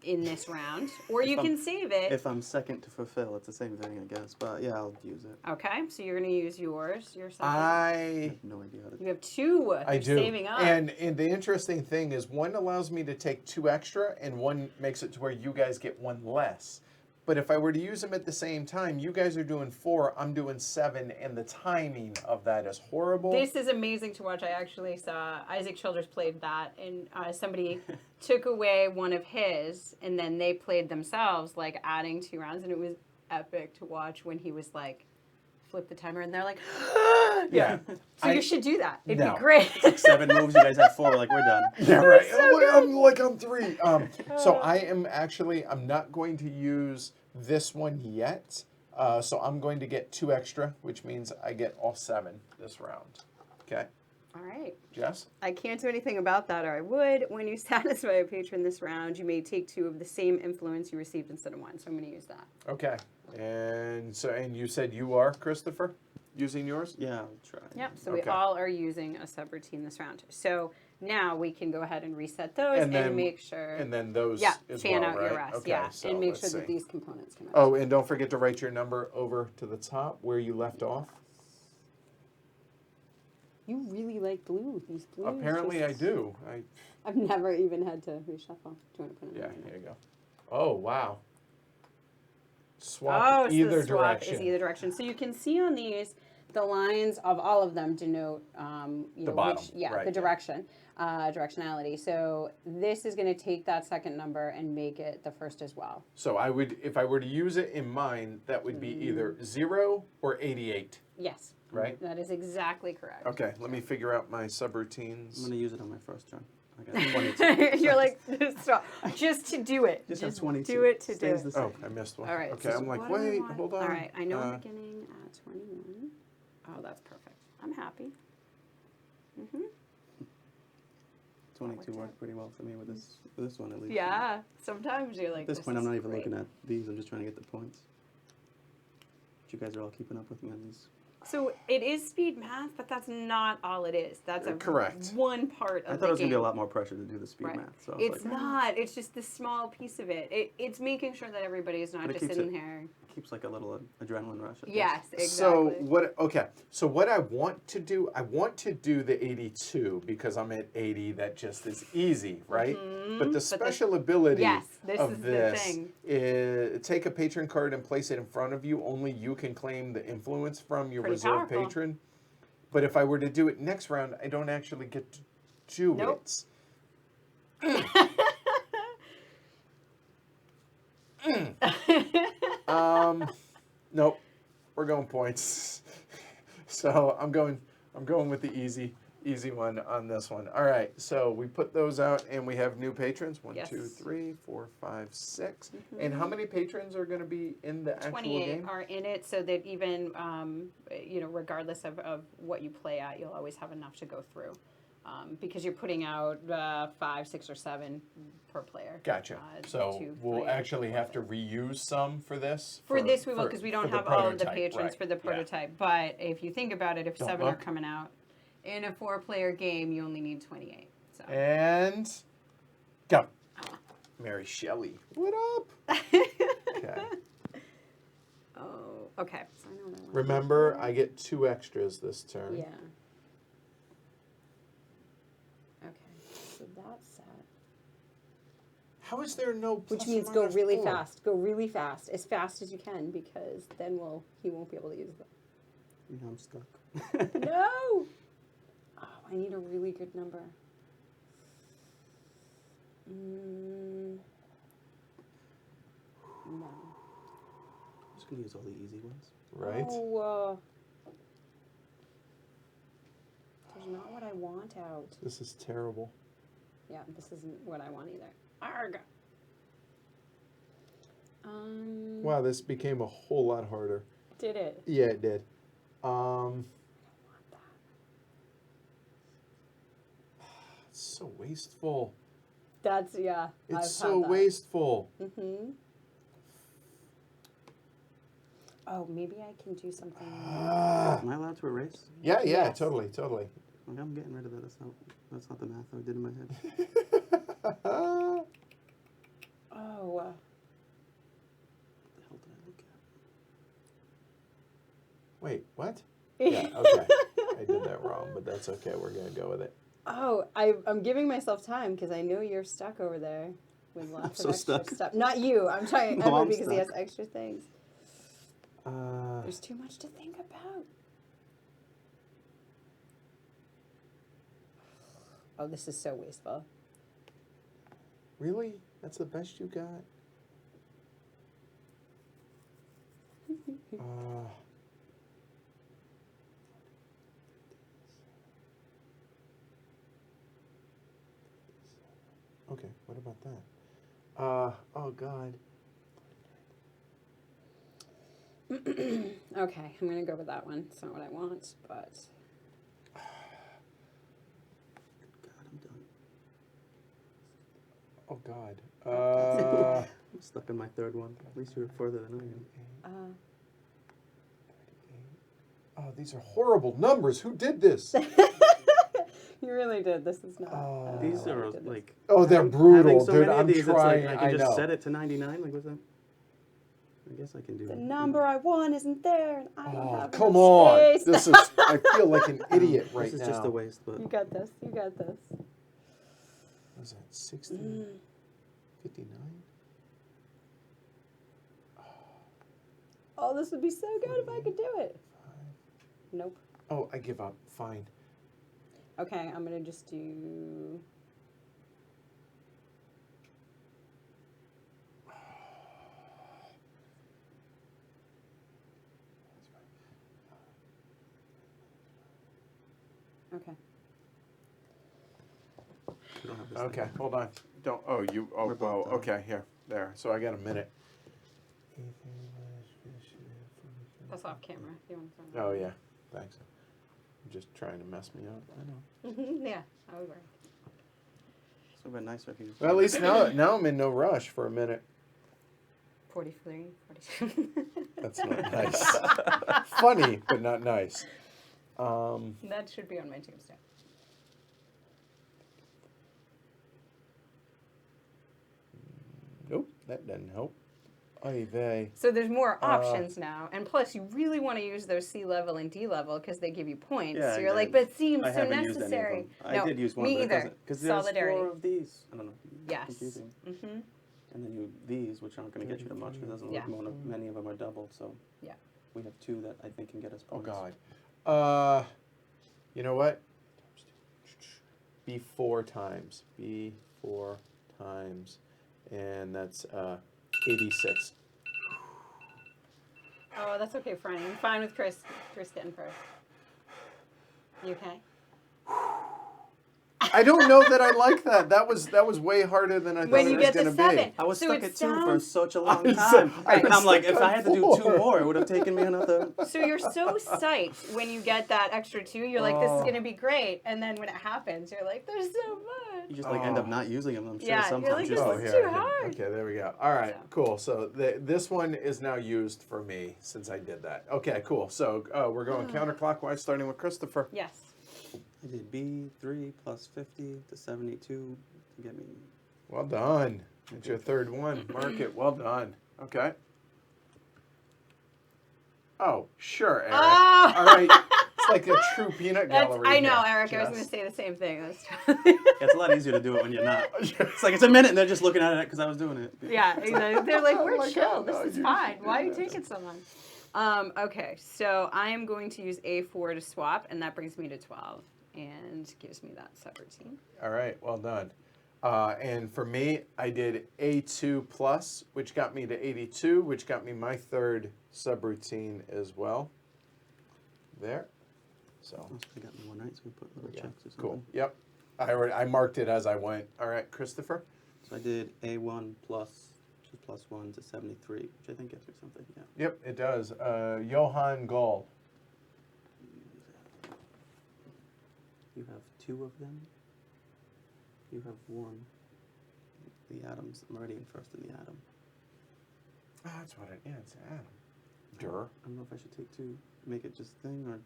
in this round, or you can save it. If I'm second to fulfill, it's the same thing, I guess. But yeah, I'll use it. Okay, so you're going to use yours. Your second. I I have no idea how to. You have 2. I You're do. saving up. And the interesting thing is one allows me to take 2 extra and one makes it to where you guys get 1 less. But if I were to use them at the same time, you guys are doing 4, I'm doing 7, and the timing of that is horrible. This is amazing to watch. I actually saw Isaac Childers played that, and somebody took away one of his, and then they played themselves, like adding 2 rounds, and it was epic to watch when he was like, flip the timer, and they're like, Yeah. So you should do that. It'd No. be great. 7 moves, you guys have 4. We're like, we're done. Yeah, right. so I'm like on 3. So I am actually, I'm not going to use this one yet. So I'm going to get 2 extra, which means I get all 7 this round. Okay, All right. Jess? I can't do anything about that, or I would. When you satisfy a patron this round, you may take 2 of the same influence you received instead of 1. So I'm going to use that. Okay. And you said you are, Christopher, using yours? Yeah, I'll try. Yep, so we Okay. all are using a subroutine this round. So now we can go ahead and reset those and, then- make sure. And then those yeah, as fan well, out right? your rest. Okay, yeah, so and make let's sure that see. these components come out. Oh, and don't forget to write your number over to the top where you left off. You really like blue. These blues. Apparently I do. I've never even had to reshuffle. Do you want to put it Yeah, in there? here you go. Oh, wow. Oh, Swap so either the swap direction. is either direction. So you can see on these, the lines of all of them denote, The bottom, which, yeah, right, the yeah. direction, directionality. So this is going to take that second number and make it the first as well. So I would, if I were to use it in mine, that would be either 0 or 88, Yes, right? that is exactly correct. Okay, let me figure out my I'm subroutines. going to use it on my first turn. I got 22. You're like, stop. Just to do it. Just have 22. do it to do Stays it. the same. Oh, I missed one. All right. Okay, so I'm like, what do I wait, want? hold on. All right, I know I'm beginning at 21. Oh, that's perfect. I'm happy. 22 worked pretty well for me with this one at least. Yeah, sometimes you're like, At this point, I'm is not even great. looking at these. I'm just trying to get the points. But you guys are all keeping up with me on these. So it is speed math, but that's not all it is. That's Correct. one part of I the thought it was game. going to be a lot more pressure to do the speed Right. math. So I was It's like, not. It's just the small piece of it. It's making sure that everybody is not But it just keeps sitting it- here. keeps like a little adrenaline rush. I guess. Yes, exactly. So what I want to do, I want to do the 82 because I'm at 80. That just is easy, right? But the special ability yes, this of is the this thing. is take a patron card and place it in front of you. Only you can claim the influence from your Pretty reserve powerful. patron. But if I were to do it next round, I don't actually get to do Nope. it. Nope. We're going points. So I'm going with the easy one on this one. All right, so we put those out, and we have new patrons. 1, Yes. 2, 3, 4, 5, 6. And how many patrons are going to be in the actual 28 game? are in it, so that even, regardless of what you play at, you'll always have enough to go through. Because you're putting out 5, 6, or 7 per player. Gotcha. So we'll 2, 3, actually have to reuse some for this? For this we will, because we don't have all of the prototype, patrons right. for the Yeah. prototype. But if you think about it, if Don't 7 are look. coming out, in a 4-player game, you only need 28. So. And go. Mary Shelley. What up? Okay. Oh, okay. So I know what I want. Remember, I get 2 extras this turn. Yeah. Okay, so that's set. How is there no plus Which or means go minus really 4? fast. Go really fast. As fast as you can, because then he won't be able to use them. Now I'm stuck. No! Oh, I need a really good number. No. I'm just gonna use all the easy ones. Right? Oh, there's not what I want out. This is terrible. Yeah, this isn't what I want either. Arg! Wow, this became a whole lot harder. Did it? Yeah, it did. I want that. It's so wasteful. That's, yeah. It's so wasteful. Mm-hmm. Oh, maybe I can do something. Am I allowed to erase? Yeah, Yes. totally. Like, I'm getting rid of that. That's not the math I did in my head. Oh. What the hell did I look at? Wait, what? Yeah, okay. I did that wrong, but that's okay. We're going to go with it. Oh, I'm giving myself time because I know you're stuck over there with lots so of extra stuck. stuff. Not you. I'm trying No, I'm because he has stuck. extra things. There's too much to think about. Oh, this is so wasteful. Really? That's the best you got? Okay, what about that? Oh God. Okay, I'm gonna go with that one. It's not what I want, but God, I'm done. Oh God. I'm stuck in my third one. At least you're further than I am. Oh, these are horrible numbers. Who did this? you really did. This is not. These I are did this. like. Oh, they're having brutal, so dude. many of I'm these, it's trying. like I can know. just set it to 99. Like, what's that? I guess I can do The that. number I want isn't there, and I don't Oh, have come enough on. space. This is. I feel like an idiot right This now. is just a waste, but You got this. You got this. What is that? 60? 59? Oh, this would be so good if I could do it. Nope. Oh, I give up. Fine. Okay, I'm gonna just do. Okay. you don't have this. Okay, thing. hold on. Don't. Oh, you. Oh, We're both oh. done. Okay, here, there. So I got a minute. That's off camera. If you want to Oh yeah, thanks. You're just trying to mess me up. I know. Yeah, I would worry. It's a bit nicer if you just. Well, at least now I'm in no rush for a minute. 43, 42. That's not nice. Funny, but not nice. That should be on my tombstone. Nope, that doesn't help. Oy vey. So there's more options now, and plus you really want to use those C level and D level because they give you points. Yeah, so you're I- like, but it seems I so haven't used any of necessary. them. I No, did use one, me but it either. doesn't because there's Solidarity. 4 of these. I don't know. Yes. Confusing. Mm-hmm. And then you these, which aren't going to get you to much because Yeah. many of them are doubled. So Yeah. we have 2 that I think can get us Oh points. God. You know what? Be 4 times. Be 4 times, and that's 86. Oh, that's okay, Franny. I'm fine with Chris. Chris getting first. You okay? I don't know that I like that. That was way harder than I thought When it you was get going the to 7. be. I was So stuck it at 2 for sounds- such a long I time. was Right. And I'm like, stuck if I on had to do 2 4. more, it would have taken me another. So you're so psyched when you get that extra 2. You're like, this is Oh. going to be great. And then when it happens, you're like, there's so much. You just like end up not using them. I'm sure Yeah, you're sometimes like, just this Oh, like, is here, too here. hard. Okay, there we go. All right, So. cool. So this one is now used for me since I did that. Okay, cool. So we're going counterclockwise, starting with Christopher. Yes. I did B3 plus 50 to 72 to get me. Well done. It's your third one. Mark it. Well done. Okay. Oh, sure, Eric. Oh. All right. It's like a true peanut gallery. I know, here, Eric. I was Jess. going to say the same thing. That's It's a lot easier to do it when you're not. It's like it's a minute and they're just looking at it because I was doing it. Yeah, exactly. They're like, we're Oh my chill. God, This no, is you fine. should Why are do you that. taking so long? Okay, so I am going to use A4 to swap, and that brings me to 12 and gives me that subroutine. All right. Well done. And for me, I did A2 plus, which got me to 82, which got me my third subroutine as well. There. So. Oh, I got me one right, so we put little Yeah, checks or something. cool. Yep. I marked it as I went. All right, Christopher. So I did A1 plus, which is plus 1 to 73, which I think gets me something. Yeah. Yep, it does. Johann Gall. You have 2 of them. You have 1. The atoms. I'm already in first in the atom. Oh, that's what it is. It's Adam. Dur. I don't know if I should take 2, make it just thing, or.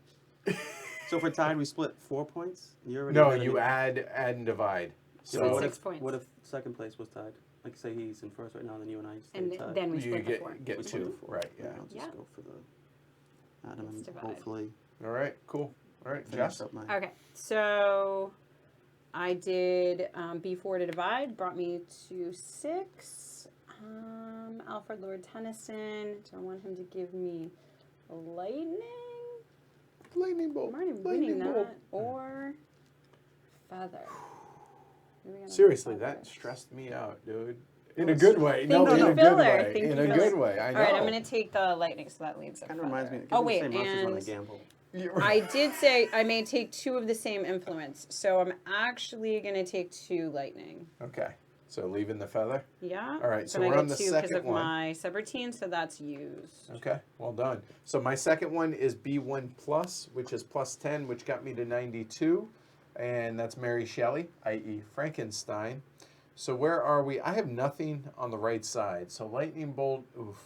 So if we're tied, we split 4 points. You're already No, ahead of you me. add and divide. Yeah, So but what 6 if, points. What if second place was tied? Like say he's in first right now, then you and I stay And tied. then we you split the get 4. get We split 2. the 4. Right. Yeah. I'll just Yeah. go for the atom Let's and divide. hopefully All right. Cool. All right, finish Jess. up my. Okay, so I did B4 to divide, brought me to 6. Alfred Lord Tennyson, do I want him to give me lightning? Lightning bolt. I'm already Lightning winning bolt. that. Or feather. Maybe I gotta Seriously, do feather. that stressed me out, dude. In a Well, good way. Think No, the in a good filler. way. Think In the a filler. good way. I know. All right, I'm going to take the lightning, so that leaves a Kind of reminds me. feather. It gives Oh, me wait, the same monsters when and they gamble. I did say I may take 2 of the same influence, so I'm actually going to take 2 lightning. Okay. So leaving the feather. Yeah. All right, so Then I we're get on the 2 because second of one. my subroutine, so that's used. Okay, well done. So my second one is B1 plus, which is plus 10, which got me to 92. And that's Mary Shelley, i.e. Frankenstein. So where are we? I have nothing on the right side. So lightning bolt, oof.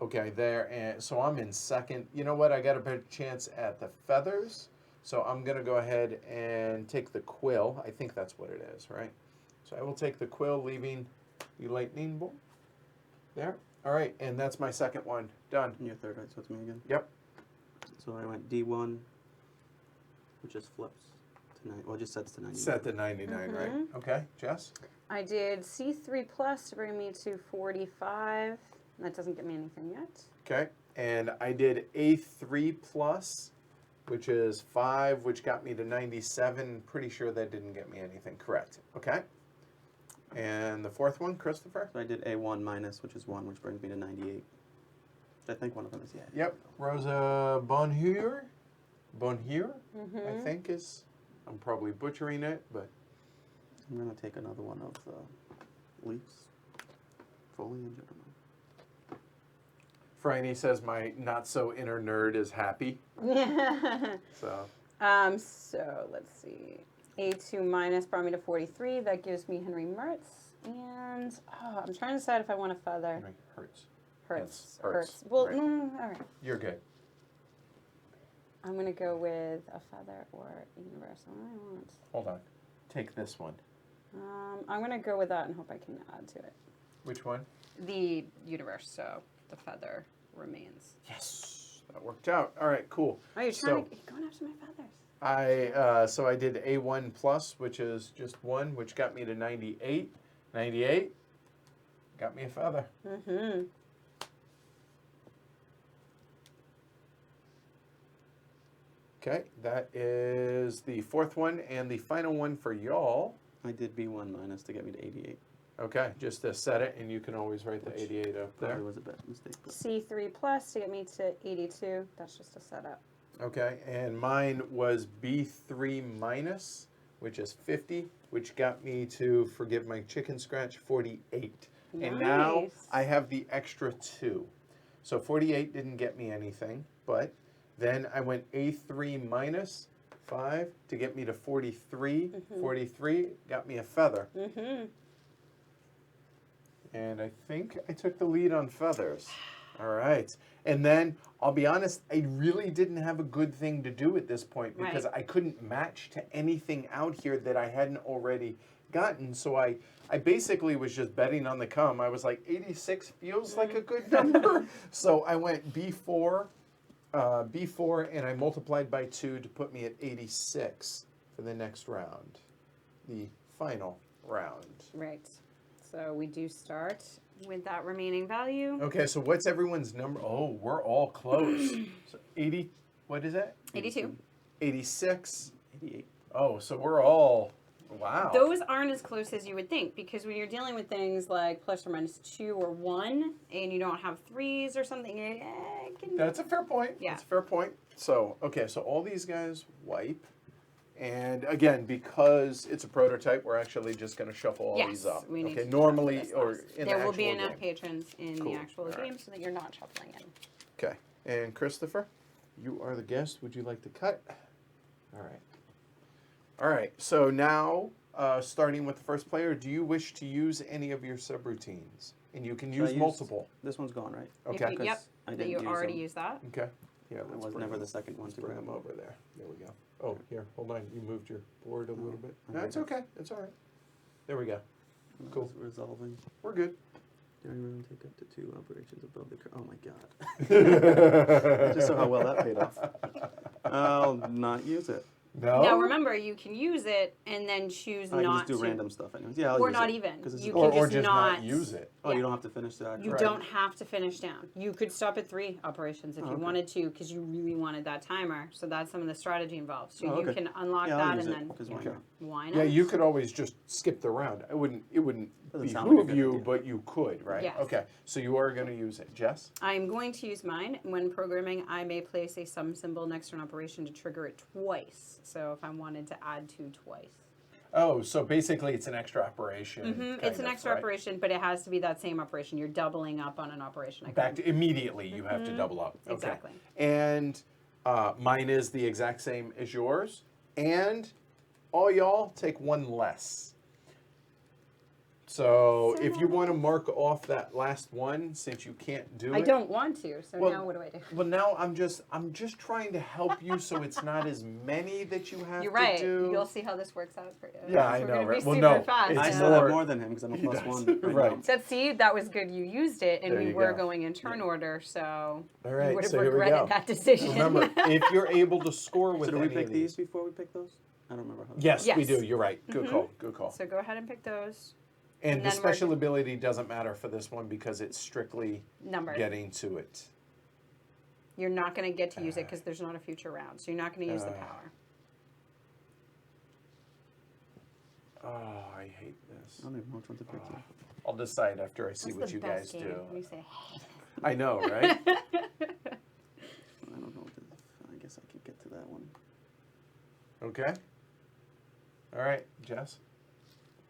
Okay, there. And so I'm in second. You know what? I got a better chance at the feathers. So I'm going to go ahead and take the quill. I think that's what it is, right? So I will take the quill, leaving the lightning bolt there. All right, and that's my second one. Done. And you're third, right? So it's me again. Yep. So I went D1, which just flips to 9. Well, it just sets to 99. Set to 99, right? Okay, Jess? I did C3 plus to bring me to 45. That doesn't get me anything yet. Okay, and I did A3 plus, which is 5, which got me to 97. Pretty sure that didn't get me anything. Correct. Okay. And the fourth one, Christopher? So I did A1 minus, which is 1, which brings me to 98. I think one of them is yeah. Yep. Rosa Bonheur? Bonheur, Mm-hmm. I think is. I'm probably butchering it, but I'm gonna take another one of the leaves, foliage. I don't know. Franny says my not so inner nerd is happy. So So let's see. A2 minus brought me to 43. That gives me Henry Mertz. And I'm trying to decide if I want a feather. Henry Hertz. Hertz. Hertz, Well, right. all right. You're good. I'm going to go with a feather or a universal. I want. Hold on. Take this one. I'm going to go with that and hope I can add to it. Which one? The universe, so the feather remains. Yes. That worked out. All right, cool. Oh, you're trying So- to. You're going after my feathers. So I did A1 plus, which is just 1, which got me to 98. 98 got me a feather. Mm-hmm. Okay, that is the fourth one and the final one for y'all. I did B1 minus to get me to 88. Okay, just to set it, and you can always write the 88 up there. Probably was a bad mistake. But C3 plus to get me to 82. That's just a setup. Okay, and mine was B3 minus, which is 50, which got me to, forgive my chicken scratch, 48. And now Nice. I have the extra 2. So 48 didn't get me anything, but then I went A3 minus 5 to get me to 43. 43 got me a feather. Mm-hmm. And I think I took the lead on feathers. All right. And then, I'll be honest, I really didn't have a good thing to do at this point because Right. I couldn't match to anything out here that I hadn't already gotten. So I basically was just betting on the come. I was like, 86 feels like a good number. So I went B4, and I multiplied by 2 to put me at 86 for the next round, the final round. Right. So we do start with that remaining value. Okay, so what's everyone's number? Oh, we're all close. So 80, what is that? 82. 86. 88. Oh, so we're all, wow. Those aren't as close as you would think because when you're dealing with things like plus or minus 2 or 1 and you don't have 3s or something, it can... That's a fair point. Yeah. That's a fair point. So, okay, so all these guys wipe. And again, because it's a prototype, we're actually just going to shuffle all these up. we need Okay, to normally, shuffle this or last. in There the will be actual enough game. patrons in Cool. the actual All right. game so that you're not shuffling in. Okay, and Christopher, you are the guest. Would you like to cut? All right. All right, so now, starting with the first player, do you wish to use any of your subroutines? And you can Should I use use- multiple. This one's gone, right? Okay. You- Yep, I but didn't you use already them. used that. Okay. Yeah, I let's was bring never them- the second one let's to bring grab them over there. There we go. Oh, here, hold on. You moved your board a little bit. I No, it's did. okay. It's all right. There we go. Cool. Resolving. We're good. During round, take up to 2 operations above the. Oh my god. I just saw how well that paid off. I'll not use it. No. Now remember, you can use it and then choose I can not just do to. random stuff anyways. Yeah, I'll Or use not it, even. 'cause it's You a- can or just just not use it. Oh, yeah. you don't have to finish the actual. You don't have to finish down. You could stop at 3 operations if Oh, you okay. wanted to because you really wanted that timer. So that's some of the strategy involved. So Oh, you okay. can unlock Yeah, I'll that use and it, then 'cause why Okay. not? why not? Yeah, you could always just skip the round. It wouldn't Doesn't sound like a behoove good you, idea. but you could, right? Yes. Okay. So you are going to use it. Jess? I'm going to use mine. When programming, I may place a sum symbol next to an operation to trigger it twice. So if I wanted to add 2 twice. Oh, so basically it's an extra operation. It's an kind of, extra right? operation, but it has to be that same operation. You're doubling up on an operation. Back to immediately you have to double up. Okay. Exactly. And mine is the exact same as yours. And all y'all take 1 less. So if you want to mark off that last one, since you can't do it. I don't want to, so Well, now what do I do? Well, now I'm just trying to help you so it's not as many that you have You're to right. do. You'll see how this works out for you. Yeah, I We're know, gonna right? Be Well, super no, fast. it's I now. still more- have more than him because I'm a He plus does. 1 Right. now. So see, that was good. You used it, and There we you were go. going in turn order, so All you right, would have so here we regretted go. that decision. Remember, if you're able to score with So do we any pick of these before we pick those? I don't remember how. that Yes, Yes. we do. You're right. Good Mhm. call. Good call. So go ahead and pick those. And and the then we're special good. ability doesn't matter for this one because it's strictly Number. getting to it. You're not going to get to use it because there's not a future round, so you're not going to use the power. Oh, I hate this. I don't even know which one to pick. Oh, I'll decide after I see That's what the you best guys game, do. when you say, I know, right? I don't know. I guess I can get to that one. Okay. All right, Jess.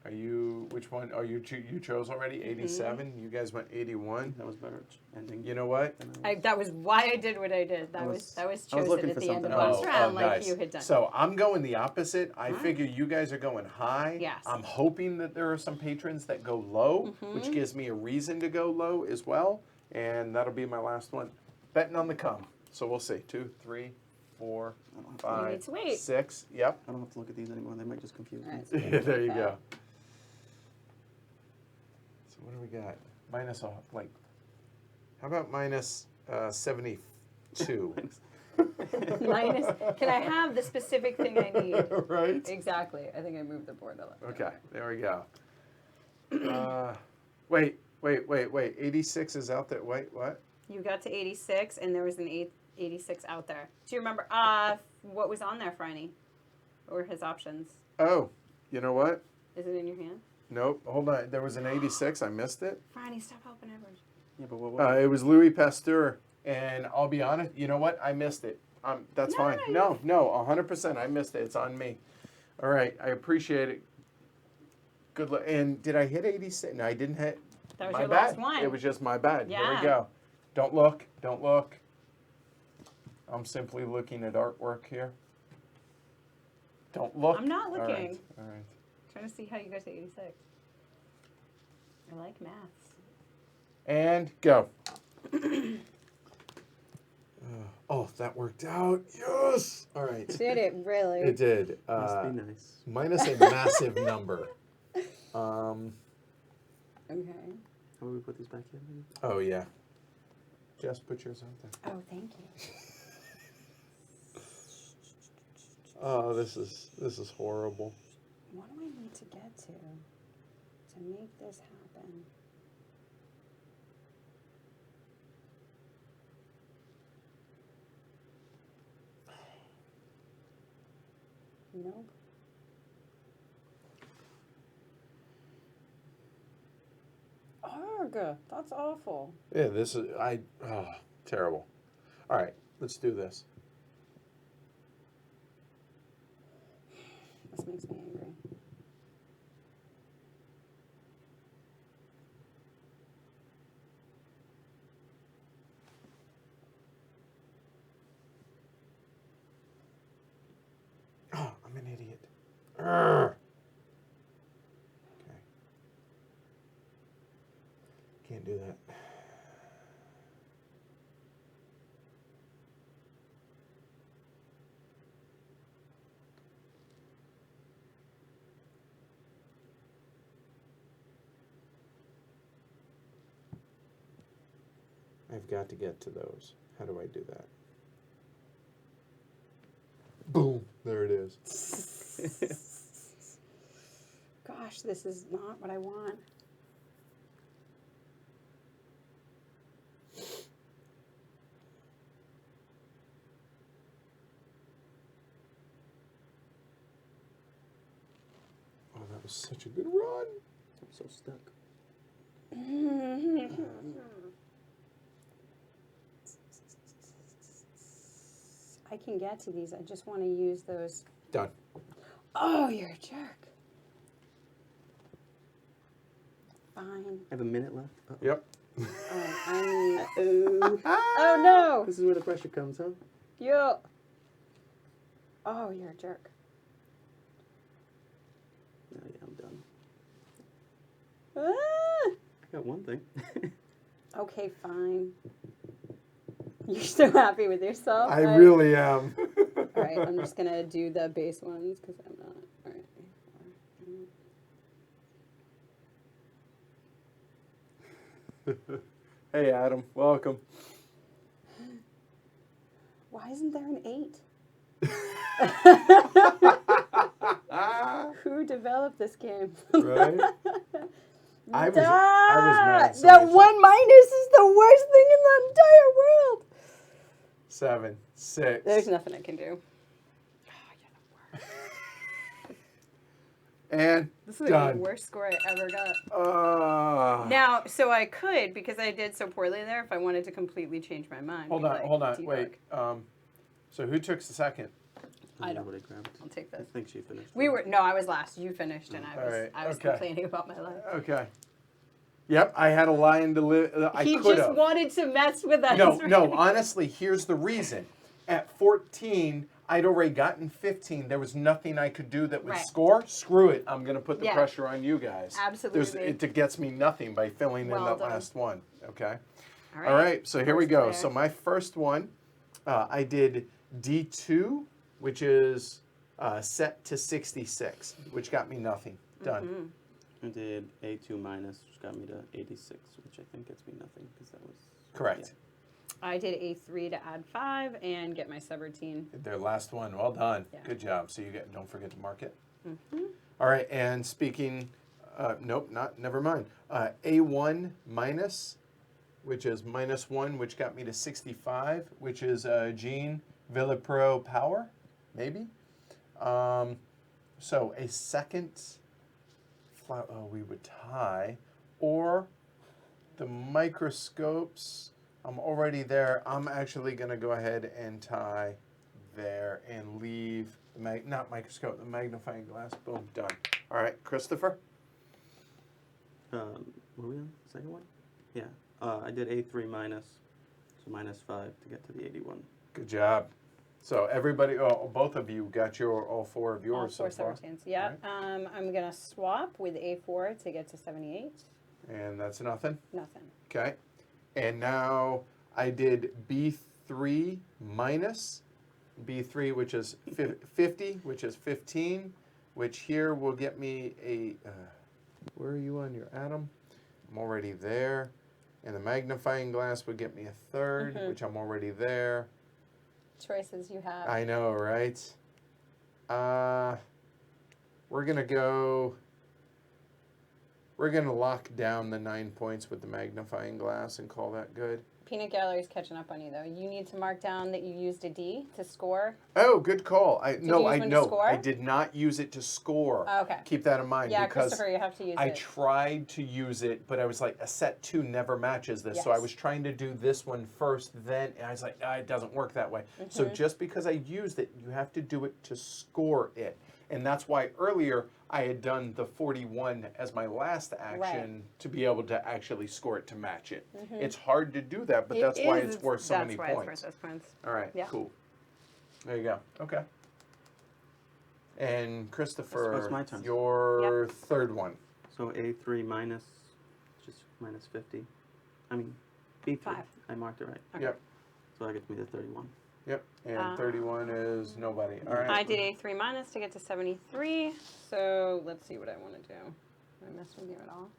Are you? Which one? Oh, you chose already. 87. You guys went 81. That was better ending. You know what? than I was. that was why I did what I did. That I was was chosen looking at for the end of something last else. round, like nice. you had done. So I'm going the opposite. I Alright. figure you guys are going high. Yes. I'm hoping that there are some patrons that go low, which gives me a reason to go low as well. And that'll be my last one. Betting on the come. So we'll see. 2, 3, 4, I don't have to- 5, need to wait. 6. Yep. I don't have to look at these anymore. They might just confuse me. Alright. Yeah, there you go. So what do we got? Minus, like, how about minus 72? Minus, can I have the specific thing I need? Right? Exactly. I think I moved the board a little. Okay, there we go. Wait. 86 is out there. Wait, what? You got to 86, and there was an 86 out there. Do you remember what was on there, Franny? Or his options? Oh, you know what? Is it in your hand? Nope. Hold on. There was an 86. I missed it. Franny, stop helping everyone. Yeah, but what was It was Louis Pasteur, and I'll be honest. You know what? I missed it. That's fine. No, 100%. I missed it. It's on me. All right. I appreciate it. Good luck. And did I hit 86? No, I didn't hit. That was My your bad. last one. It was just my bad. Here Yeah. we go. Don't look. Don't look. I'm simply looking at artwork here. Don't look. I'm not All looking. right. All right. Trying to see how you got to 86. I like maths. And go. Oh, that worked out. Yes. All right. Did it really? It did. Must be nice. Minus a massive number. Okay. How do we put these back in? Oh, yeah. Jess, put yours out there. Oh, thank you. Oh, this is horrible. What do I need to get to make this happen? Nope. Arg, that's awful. Yeah, this is terrible. All right, let's do this. This makes me angry. Oh, I'm an idiot. Urgh. Okay. Can't do that. I've got to get to those. How do I do that? Boom. There it is. Gosh, this is not what I want. Oh, that was such a good run. I'm so stuck. I can get to these. I just want to use those. Done. Oh, you're a jerk. Fine. I have a minute left. Yep. Oh, I need. Oh. Oh no! This is where the pressure comes, huh? You. Oh, you're a jerk. No, yeah, I'm done. Ah! I got one thing. Okay, fine. You're so happy with yourself. I really am. All right, I'm just gonna do the base ones because I'm not. All right. Hey, Adam. Welcome. Why isn't there an 8? Who developed this game? Right? I was mad. That 1 minus is the worst thing in the entire world. 7, 6. There's nothing I can do. And This is done. the worst score I ever got. Now, So I could, because I did so poorly there, if I wanted to completely change my mind. hold be on, like, hold on. "Deep Wait. dark." So who took the second? I know don't. what I grabbed. I'll take I this. think she finished. No, I was last. You finished, and All right, I was okay. complaining about my life. Okay. Yep, I had a lion to live. I He could just have. wanted to mess with us. No, honestly, here's the reason. At 14, I'd already gotten 15. There was nothing I could do that would Right. score. Screw it. I'm going to put the Yeah. pressure on you guys. Absolutely. It gets me nothing by filling Well in that done. last one. Okay? All All right, so here we First go. player. So my first one, I did D2, which is set to 66, which got me nothing. Done. I did A2 minus, which got me to 86, which I think gets me nothing because that was Correct. I did A3 to add 5 and get my subroutine. Their last one. Well done. Yeah. Good job. So don't forget to mark it. All right, and speaking, never mind. A1 minus, which is -1, which got me to 65, which is Jean Villapro power, maybe. So a second we would tie. Or the microscopes. I'm already there. I'm actually going to go ahead and tie there and leave the not microscope, the magnifying glass. Boom, done. All right, Christopher. Were we on the second one? Yeah. I did A3 minus, so -5 to get to the 81. Good job. So everybody, both of you got all four of yours All four so far. 17s. Yeah. Right. I'm going to swap with A4 to get to 78. And that's nothing. Nothing. Okay. And now I did B3 minus B3, which is 50, which is 15, which here will get me a, where are you on your atom? I'm already there. And the magnifying glass would get me a third, which I'm already there. Choices you have. I know, right? We're going to lock down the 9 points with the magnifying glass and call that good. Peanut Gallery's catching up on you, though. You need to mark down that you used a D to score. Oh, good call. I you use one to score? I did not use it to score. Oh, okay. Keep that in mind. Yeah, because Christopher, you have to use I it. tried to use it, but I was like, a set 2 never matches this. So I Yes. was trying to do this one first, then, and I was like, it doesn't work that way. So just because I used it, you have to do it to score it. And that's why earlier I had done the 41 as my last action to be able to actually score it to match it. It's hard to do that, but that's why it's worth so many points. That's why it's worth those points. All right, Yeah. cool. There you go. Okay. And Christopher, It's my turn. your third one. So A3 minus, just -50. I mean, B3. 5. I marked it right. Okay. Yep. So that gets me to 31. Yep. And 31 is nobody. All right. I did A3 minus to get to 73. So let's see what I want to do. Am I messing with you at all?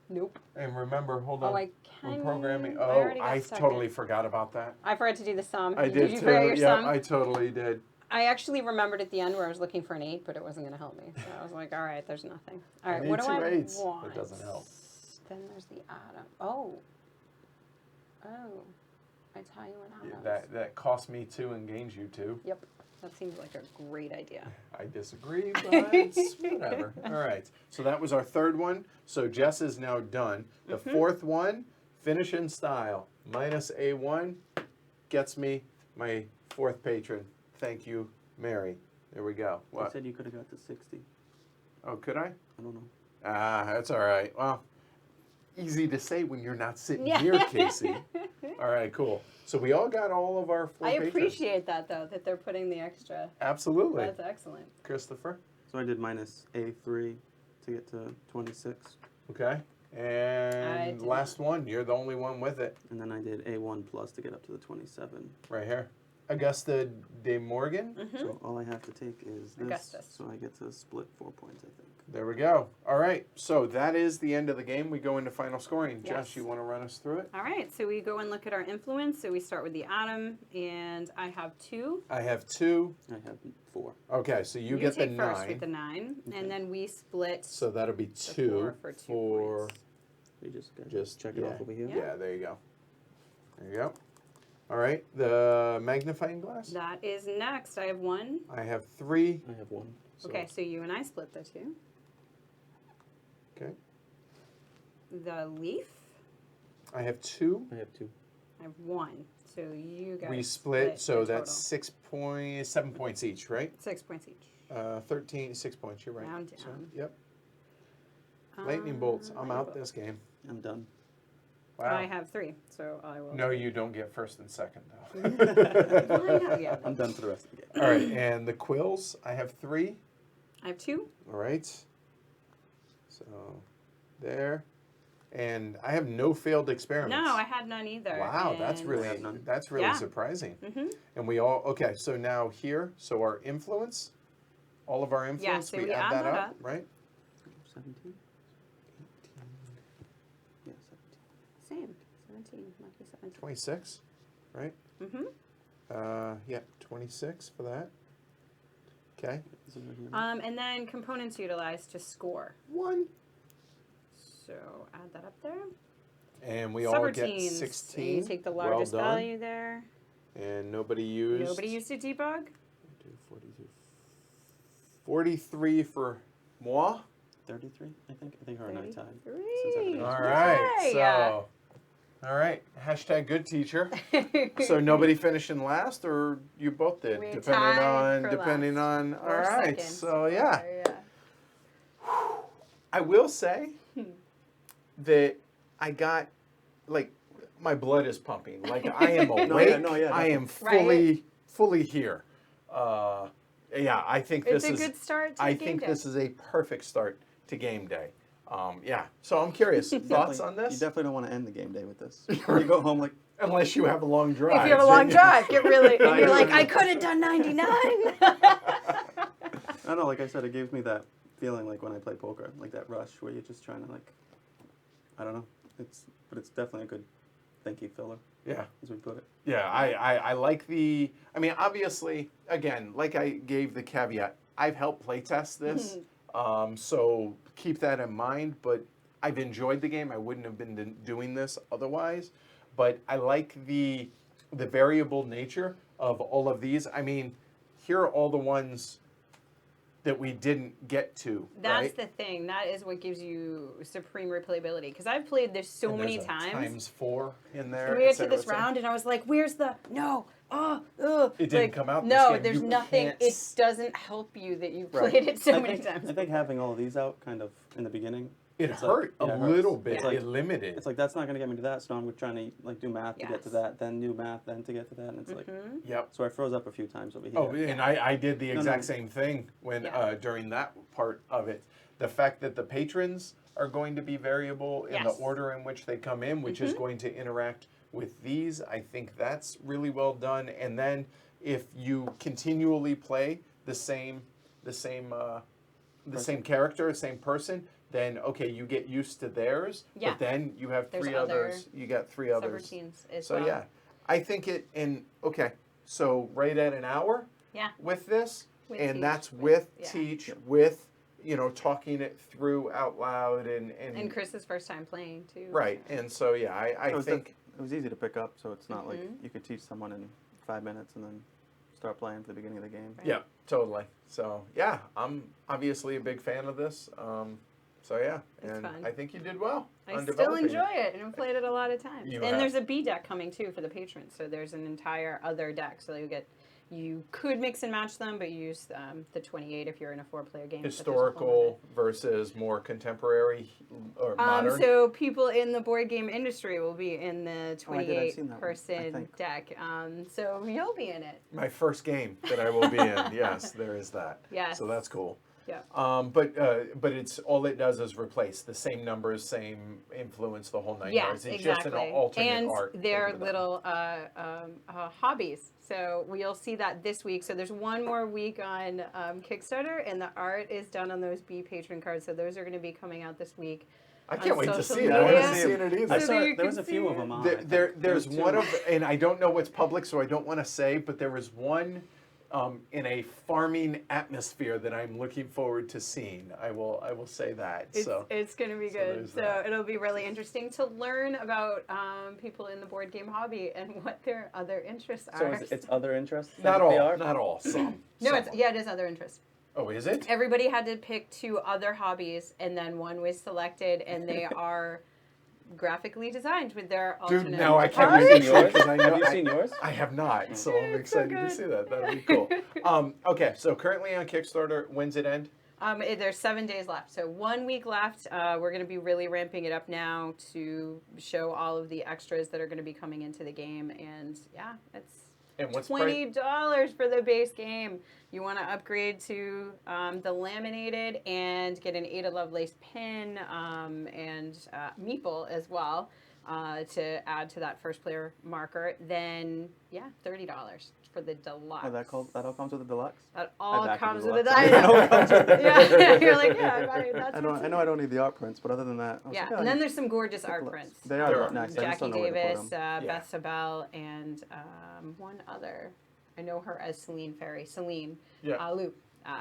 Nope. And remember, hold on. Oh, I can. When programming. I Oh, already got I second. totally forgot about that. I forgot to do the sum. I did you too. forget your Yeah, sum? I totally did. I actually remembered at the end where I was looking for an 8, but it wasn't going to help me. So I was like, all right, there's nothing. All right, need what do two I 8s. want? That doesn't help. Then there's the atom. Oh. I tie you in atoms. That cost me 2 and gains you 2. Yep. That seems like a great idea. I disagree, but whatever. All right. So that was our third one. So Jess is now done. The fourth one, finish in style. Minus A1 gets me my fourth patron. Thank you, Mary. There we go. I What? said you could have got to 60. Oh, could I? I don't know. That's all right. Well, easy to say when you're not sitting Yeah. here, Casey. All right, cool. So we all got all of our 4 I patrons. appreciate that, though, that they're putting the extra. Absolutely. That's excellent. Christopher. So I did minus A3 to get to 26. Okay. And did last one. You're the only one with it. And then I did A1 plus to get up to the 27. Right here. Augusta de Morgan. So all I have to take is this. Augustus. So I get to split 4 points, I think. There we go. All right. So that is the end of the game. We go into final scoring. Yes. Jess, you want to run us through it? All right, so we go and look at our influence. So we start with the atom, and I have 2. I have 2. I have 4. Okay, so you get the take first with 9. the 9, Okay. and then we split. So that'll be 2 4 for 2 points. You just got Just check it off over here. Yeah, there you go. There you go. All right. The magnifying glass. That is next. I have 1. I have 3. I have 1. So, Okay, so you and I split the 2. Okay. The leaf, I have 2. I have 2. I have 1. So you guys We split, so the that's total. 7 points each, right? 6 points each. 6 points. You're right. Round So, down. yep. Lightning bolts. I'm lightning out bolts. this game. I'm done. Wow. I have 3, so I will. No, you don't get first and second though. Well, yeah. I'm done for the rest of the game. All right, and the quills. I have 3. I have 2. All right. So there, and I have no failed experiments. No, I had none either. Wow, that's and- really I have none. Yeah. surprising. Mhm. And we all okay. So now here, so our influence, all of our influence, so we we add add that that up, right? 17? Yeah, 17. Same. 17. Lucky 17. 26, right? Mm-hmm. Yeah, 26 for that. Okay. Is it right here? And then components utilized to score. 1. So add that up there. And we all get Subroutines. 16. You take the Well largest done. value there. And nobody used. Nobody used a debug. 42. 43 for moi. 33, I think. I think her and I tied. 33. Since everything All was right. Yay. So, all right. Hashtag good teacher. So nobody finished in last, or you both did, We depending tied on for depending last. on. All Or right. second. So yeah, Yeah. I will say that I got like my blood is pumping. Like I am awake. I am fully here. Yeah, I think It's this a is. good start to I game think day. this is a perfect start to game day. Yeah. So I'm curious. Thoughts on You this? definitely don't want to end the game day with this. You go home like, Unless you have a long drive. If you have a long drive, get really. And you're know. like, I could have done 99. I don't know, like I said, it gives me that feeling like when I play poker, like that rush where you're just trying to like, I don't know. But it's definitely a good thank you filler, Yeah. as we put it. Yeah, I like the. I mean, obviously, again, like I gave the caveat, I've helped playtest this, so keep that in mind. But I've enjoyed the game. I wouldn't have been doing this otherwise. But I like the variable nature of all of these. I mean, here are all the ones that we didn't get to. That's right? the thing. That is what gives you supreme replayability. Because I've played this so And many there's a times. ×4 in there. And we get et to cetera, this et cetera. round, and I was like, "Where's the no? Oh, ugh." It didn't Like, come out this No, game. there's You nothing. can't It doesn't help you that you've Right. played it so I many think, times. I think having all of these out kind of in the beginning, It it's hurt like, a yeah, it hurts. little bit. It's like, It limited. it's like that's not going to get me to that, so I'm trying to like do math to get to Yes. that, then new math, then to get to that, and it's like, Yep. so I froze up a few times over here. Oh, and I did the exact no. same thing when Yeah. during that part of it. The fact that the patrons are going to be variable in the Yes. order in which they come in, which is going to interact with these, I think that's really well done. And then if you continually play the same character, same person, then okay, you get used to theirs. Yeah. But then you have There's three other others. You got three others. Subroutines as So well. yeah, I think okay, so right at an hour Yeah. with this, With and Teach, that's with- with yeah. Teach, with talking it through out loud And Chris's first time playing too. right, and so yeah, I think it was easy to pick up, so it's not like Mm-hmm. you could teach someone in 5 minutes and then start playing for the beginning of the game. Right. yeah, totally. So yeah, I'm obviously a big fan of this. So yeah, It's and fun. I think you did well. I on still developing enjoy it, and I've played it a lot of times. You And have. there's a B deck coming too for the patrons, so there's an entire other deck. So you could mix and match them, but you use the 28 if you're in a 4-player game. but there's a whole Historical versus more contemporary or other- modern. So people in the board game industry will be in the Oh, I did. I've 28 seen that one, I person think. deck. So you'll be in it. My first game that I will be in. Yes, there is that. Yes. So that's cool. Yeah. But it's all it does is replace the same numbers, same influence, the whole nine yards. Yes, It's exactly. just an alternate And art. their over that. little hobbies. So we'll see that this week. So there's one more week on Kickstarter, and the art is done on those B patron cards. So those are going to be coming out this week. I can't on wait to social see it. I haven't media. seen it either. I So saw that you there was can a few see of it. them on. There's two. one of, and I don't know what's public, so I don't want to say, but there was one in a farming atmosphere that I'm looking forward to seeing. I will say that. It's going to be so good. there's So that. it'll be really interesting to learn about people in the board game hobby and what their other interests So are. it's other interests? not that they all, are? not all, some. No, some. it is other interests. Oh, is it? Everybody had to pick 2 other hobbies, and then one was selected, and they are graphically designed with their alternate. Dude, now I can't Have you wait seen to see it yours? 'cause I know Have you I- seen yours? I have not, so I'm It's so excited to good. see that. That'd be cool. Okay, so currently on Kickstarter, when's it end? There's 7 days left, so 1 week left. We're going to be really ramping it up now to show all of the extras that are going to be coming into the game, and yeah, it's And what's $20 for the base game. You want to upgrade to the laminated and get an Ada Lovelace pin and meeple as well to add to that first player marker. Then $30 for the deluxe. Oh, that all comes with the deluxe? That all back comes the with deluxe. it. I know. It all comes with it. Yeah, you're like, that's I what's know I don't need the art prints, but other than that, I was Yeah, like, oh, and then you there's some gorgeous art deluxe. prints. They There are are. nice. I just Jackie don't know where to put Davis, them. Beth Sabel, and one other. I know her as Celine Ferry. Celine Yeah. Loop,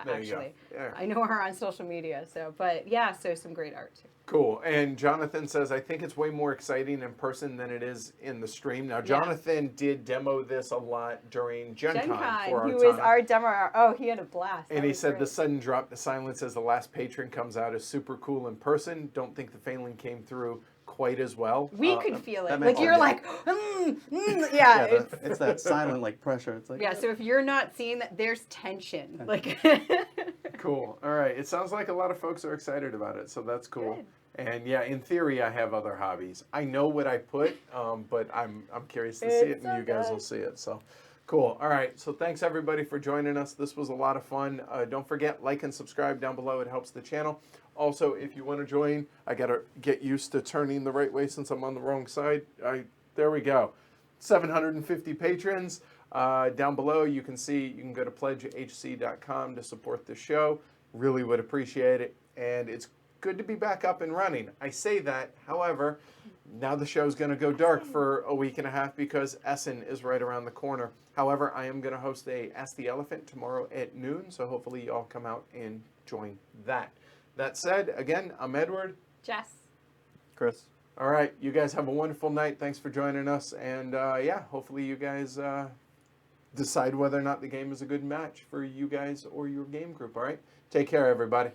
There you go. actually. Yeah. I know her on social media. So, but yeah, so some great art too. Cool. And Jonathan says, I think it's way more exciting in person than it is in the stream. Now, Jonathan did demo this a lot during Gen Con for He our was time. our demo. Oh, he had a blast. And That he was said great. the sudden drop to silence as the last patron comes out is super cool in person. Don't think the failing came through quite as well. We could feel it. that Like makes you're sense. like, Yeah, it's, it's that silent like pressure. It's like yeah. So if you're not seeing that, there's tension. Like, Cool. All right. It sounds like a lot of folks are excited about it, so that's cool. Good. And yeah, in theory, I have other hobbies. I know what I put, but I'm curious to see it, It's and you guys okay. will see it. So, cool. All right. So thanks everybody for joining us. This was a lot of fun. Don't forget, like and subscribe down below. It helps the channel. Also, if you want to join, I gotta get used to turning the right way since I'm on the wrong side. There we go. 750 patrons. Down below, you can see, you can go to pledgehc.com to support the show. Really would appreciate it. And it's good to be back up and running. I say that, however, now the show's going to go dark for a week and a half because Essen is right around the corner. However, I am going to host a Ask the Elephant tomorrow at noon, so hopefully you all come out and join that. That said, again, I'm Edward. Jess. Chris. All right, you guys have a wonderful night. Thanks for joining us. And yeah, hopefully you guys decide whether or not the game is a good match for you guys or your game group. All right, take care, everybody.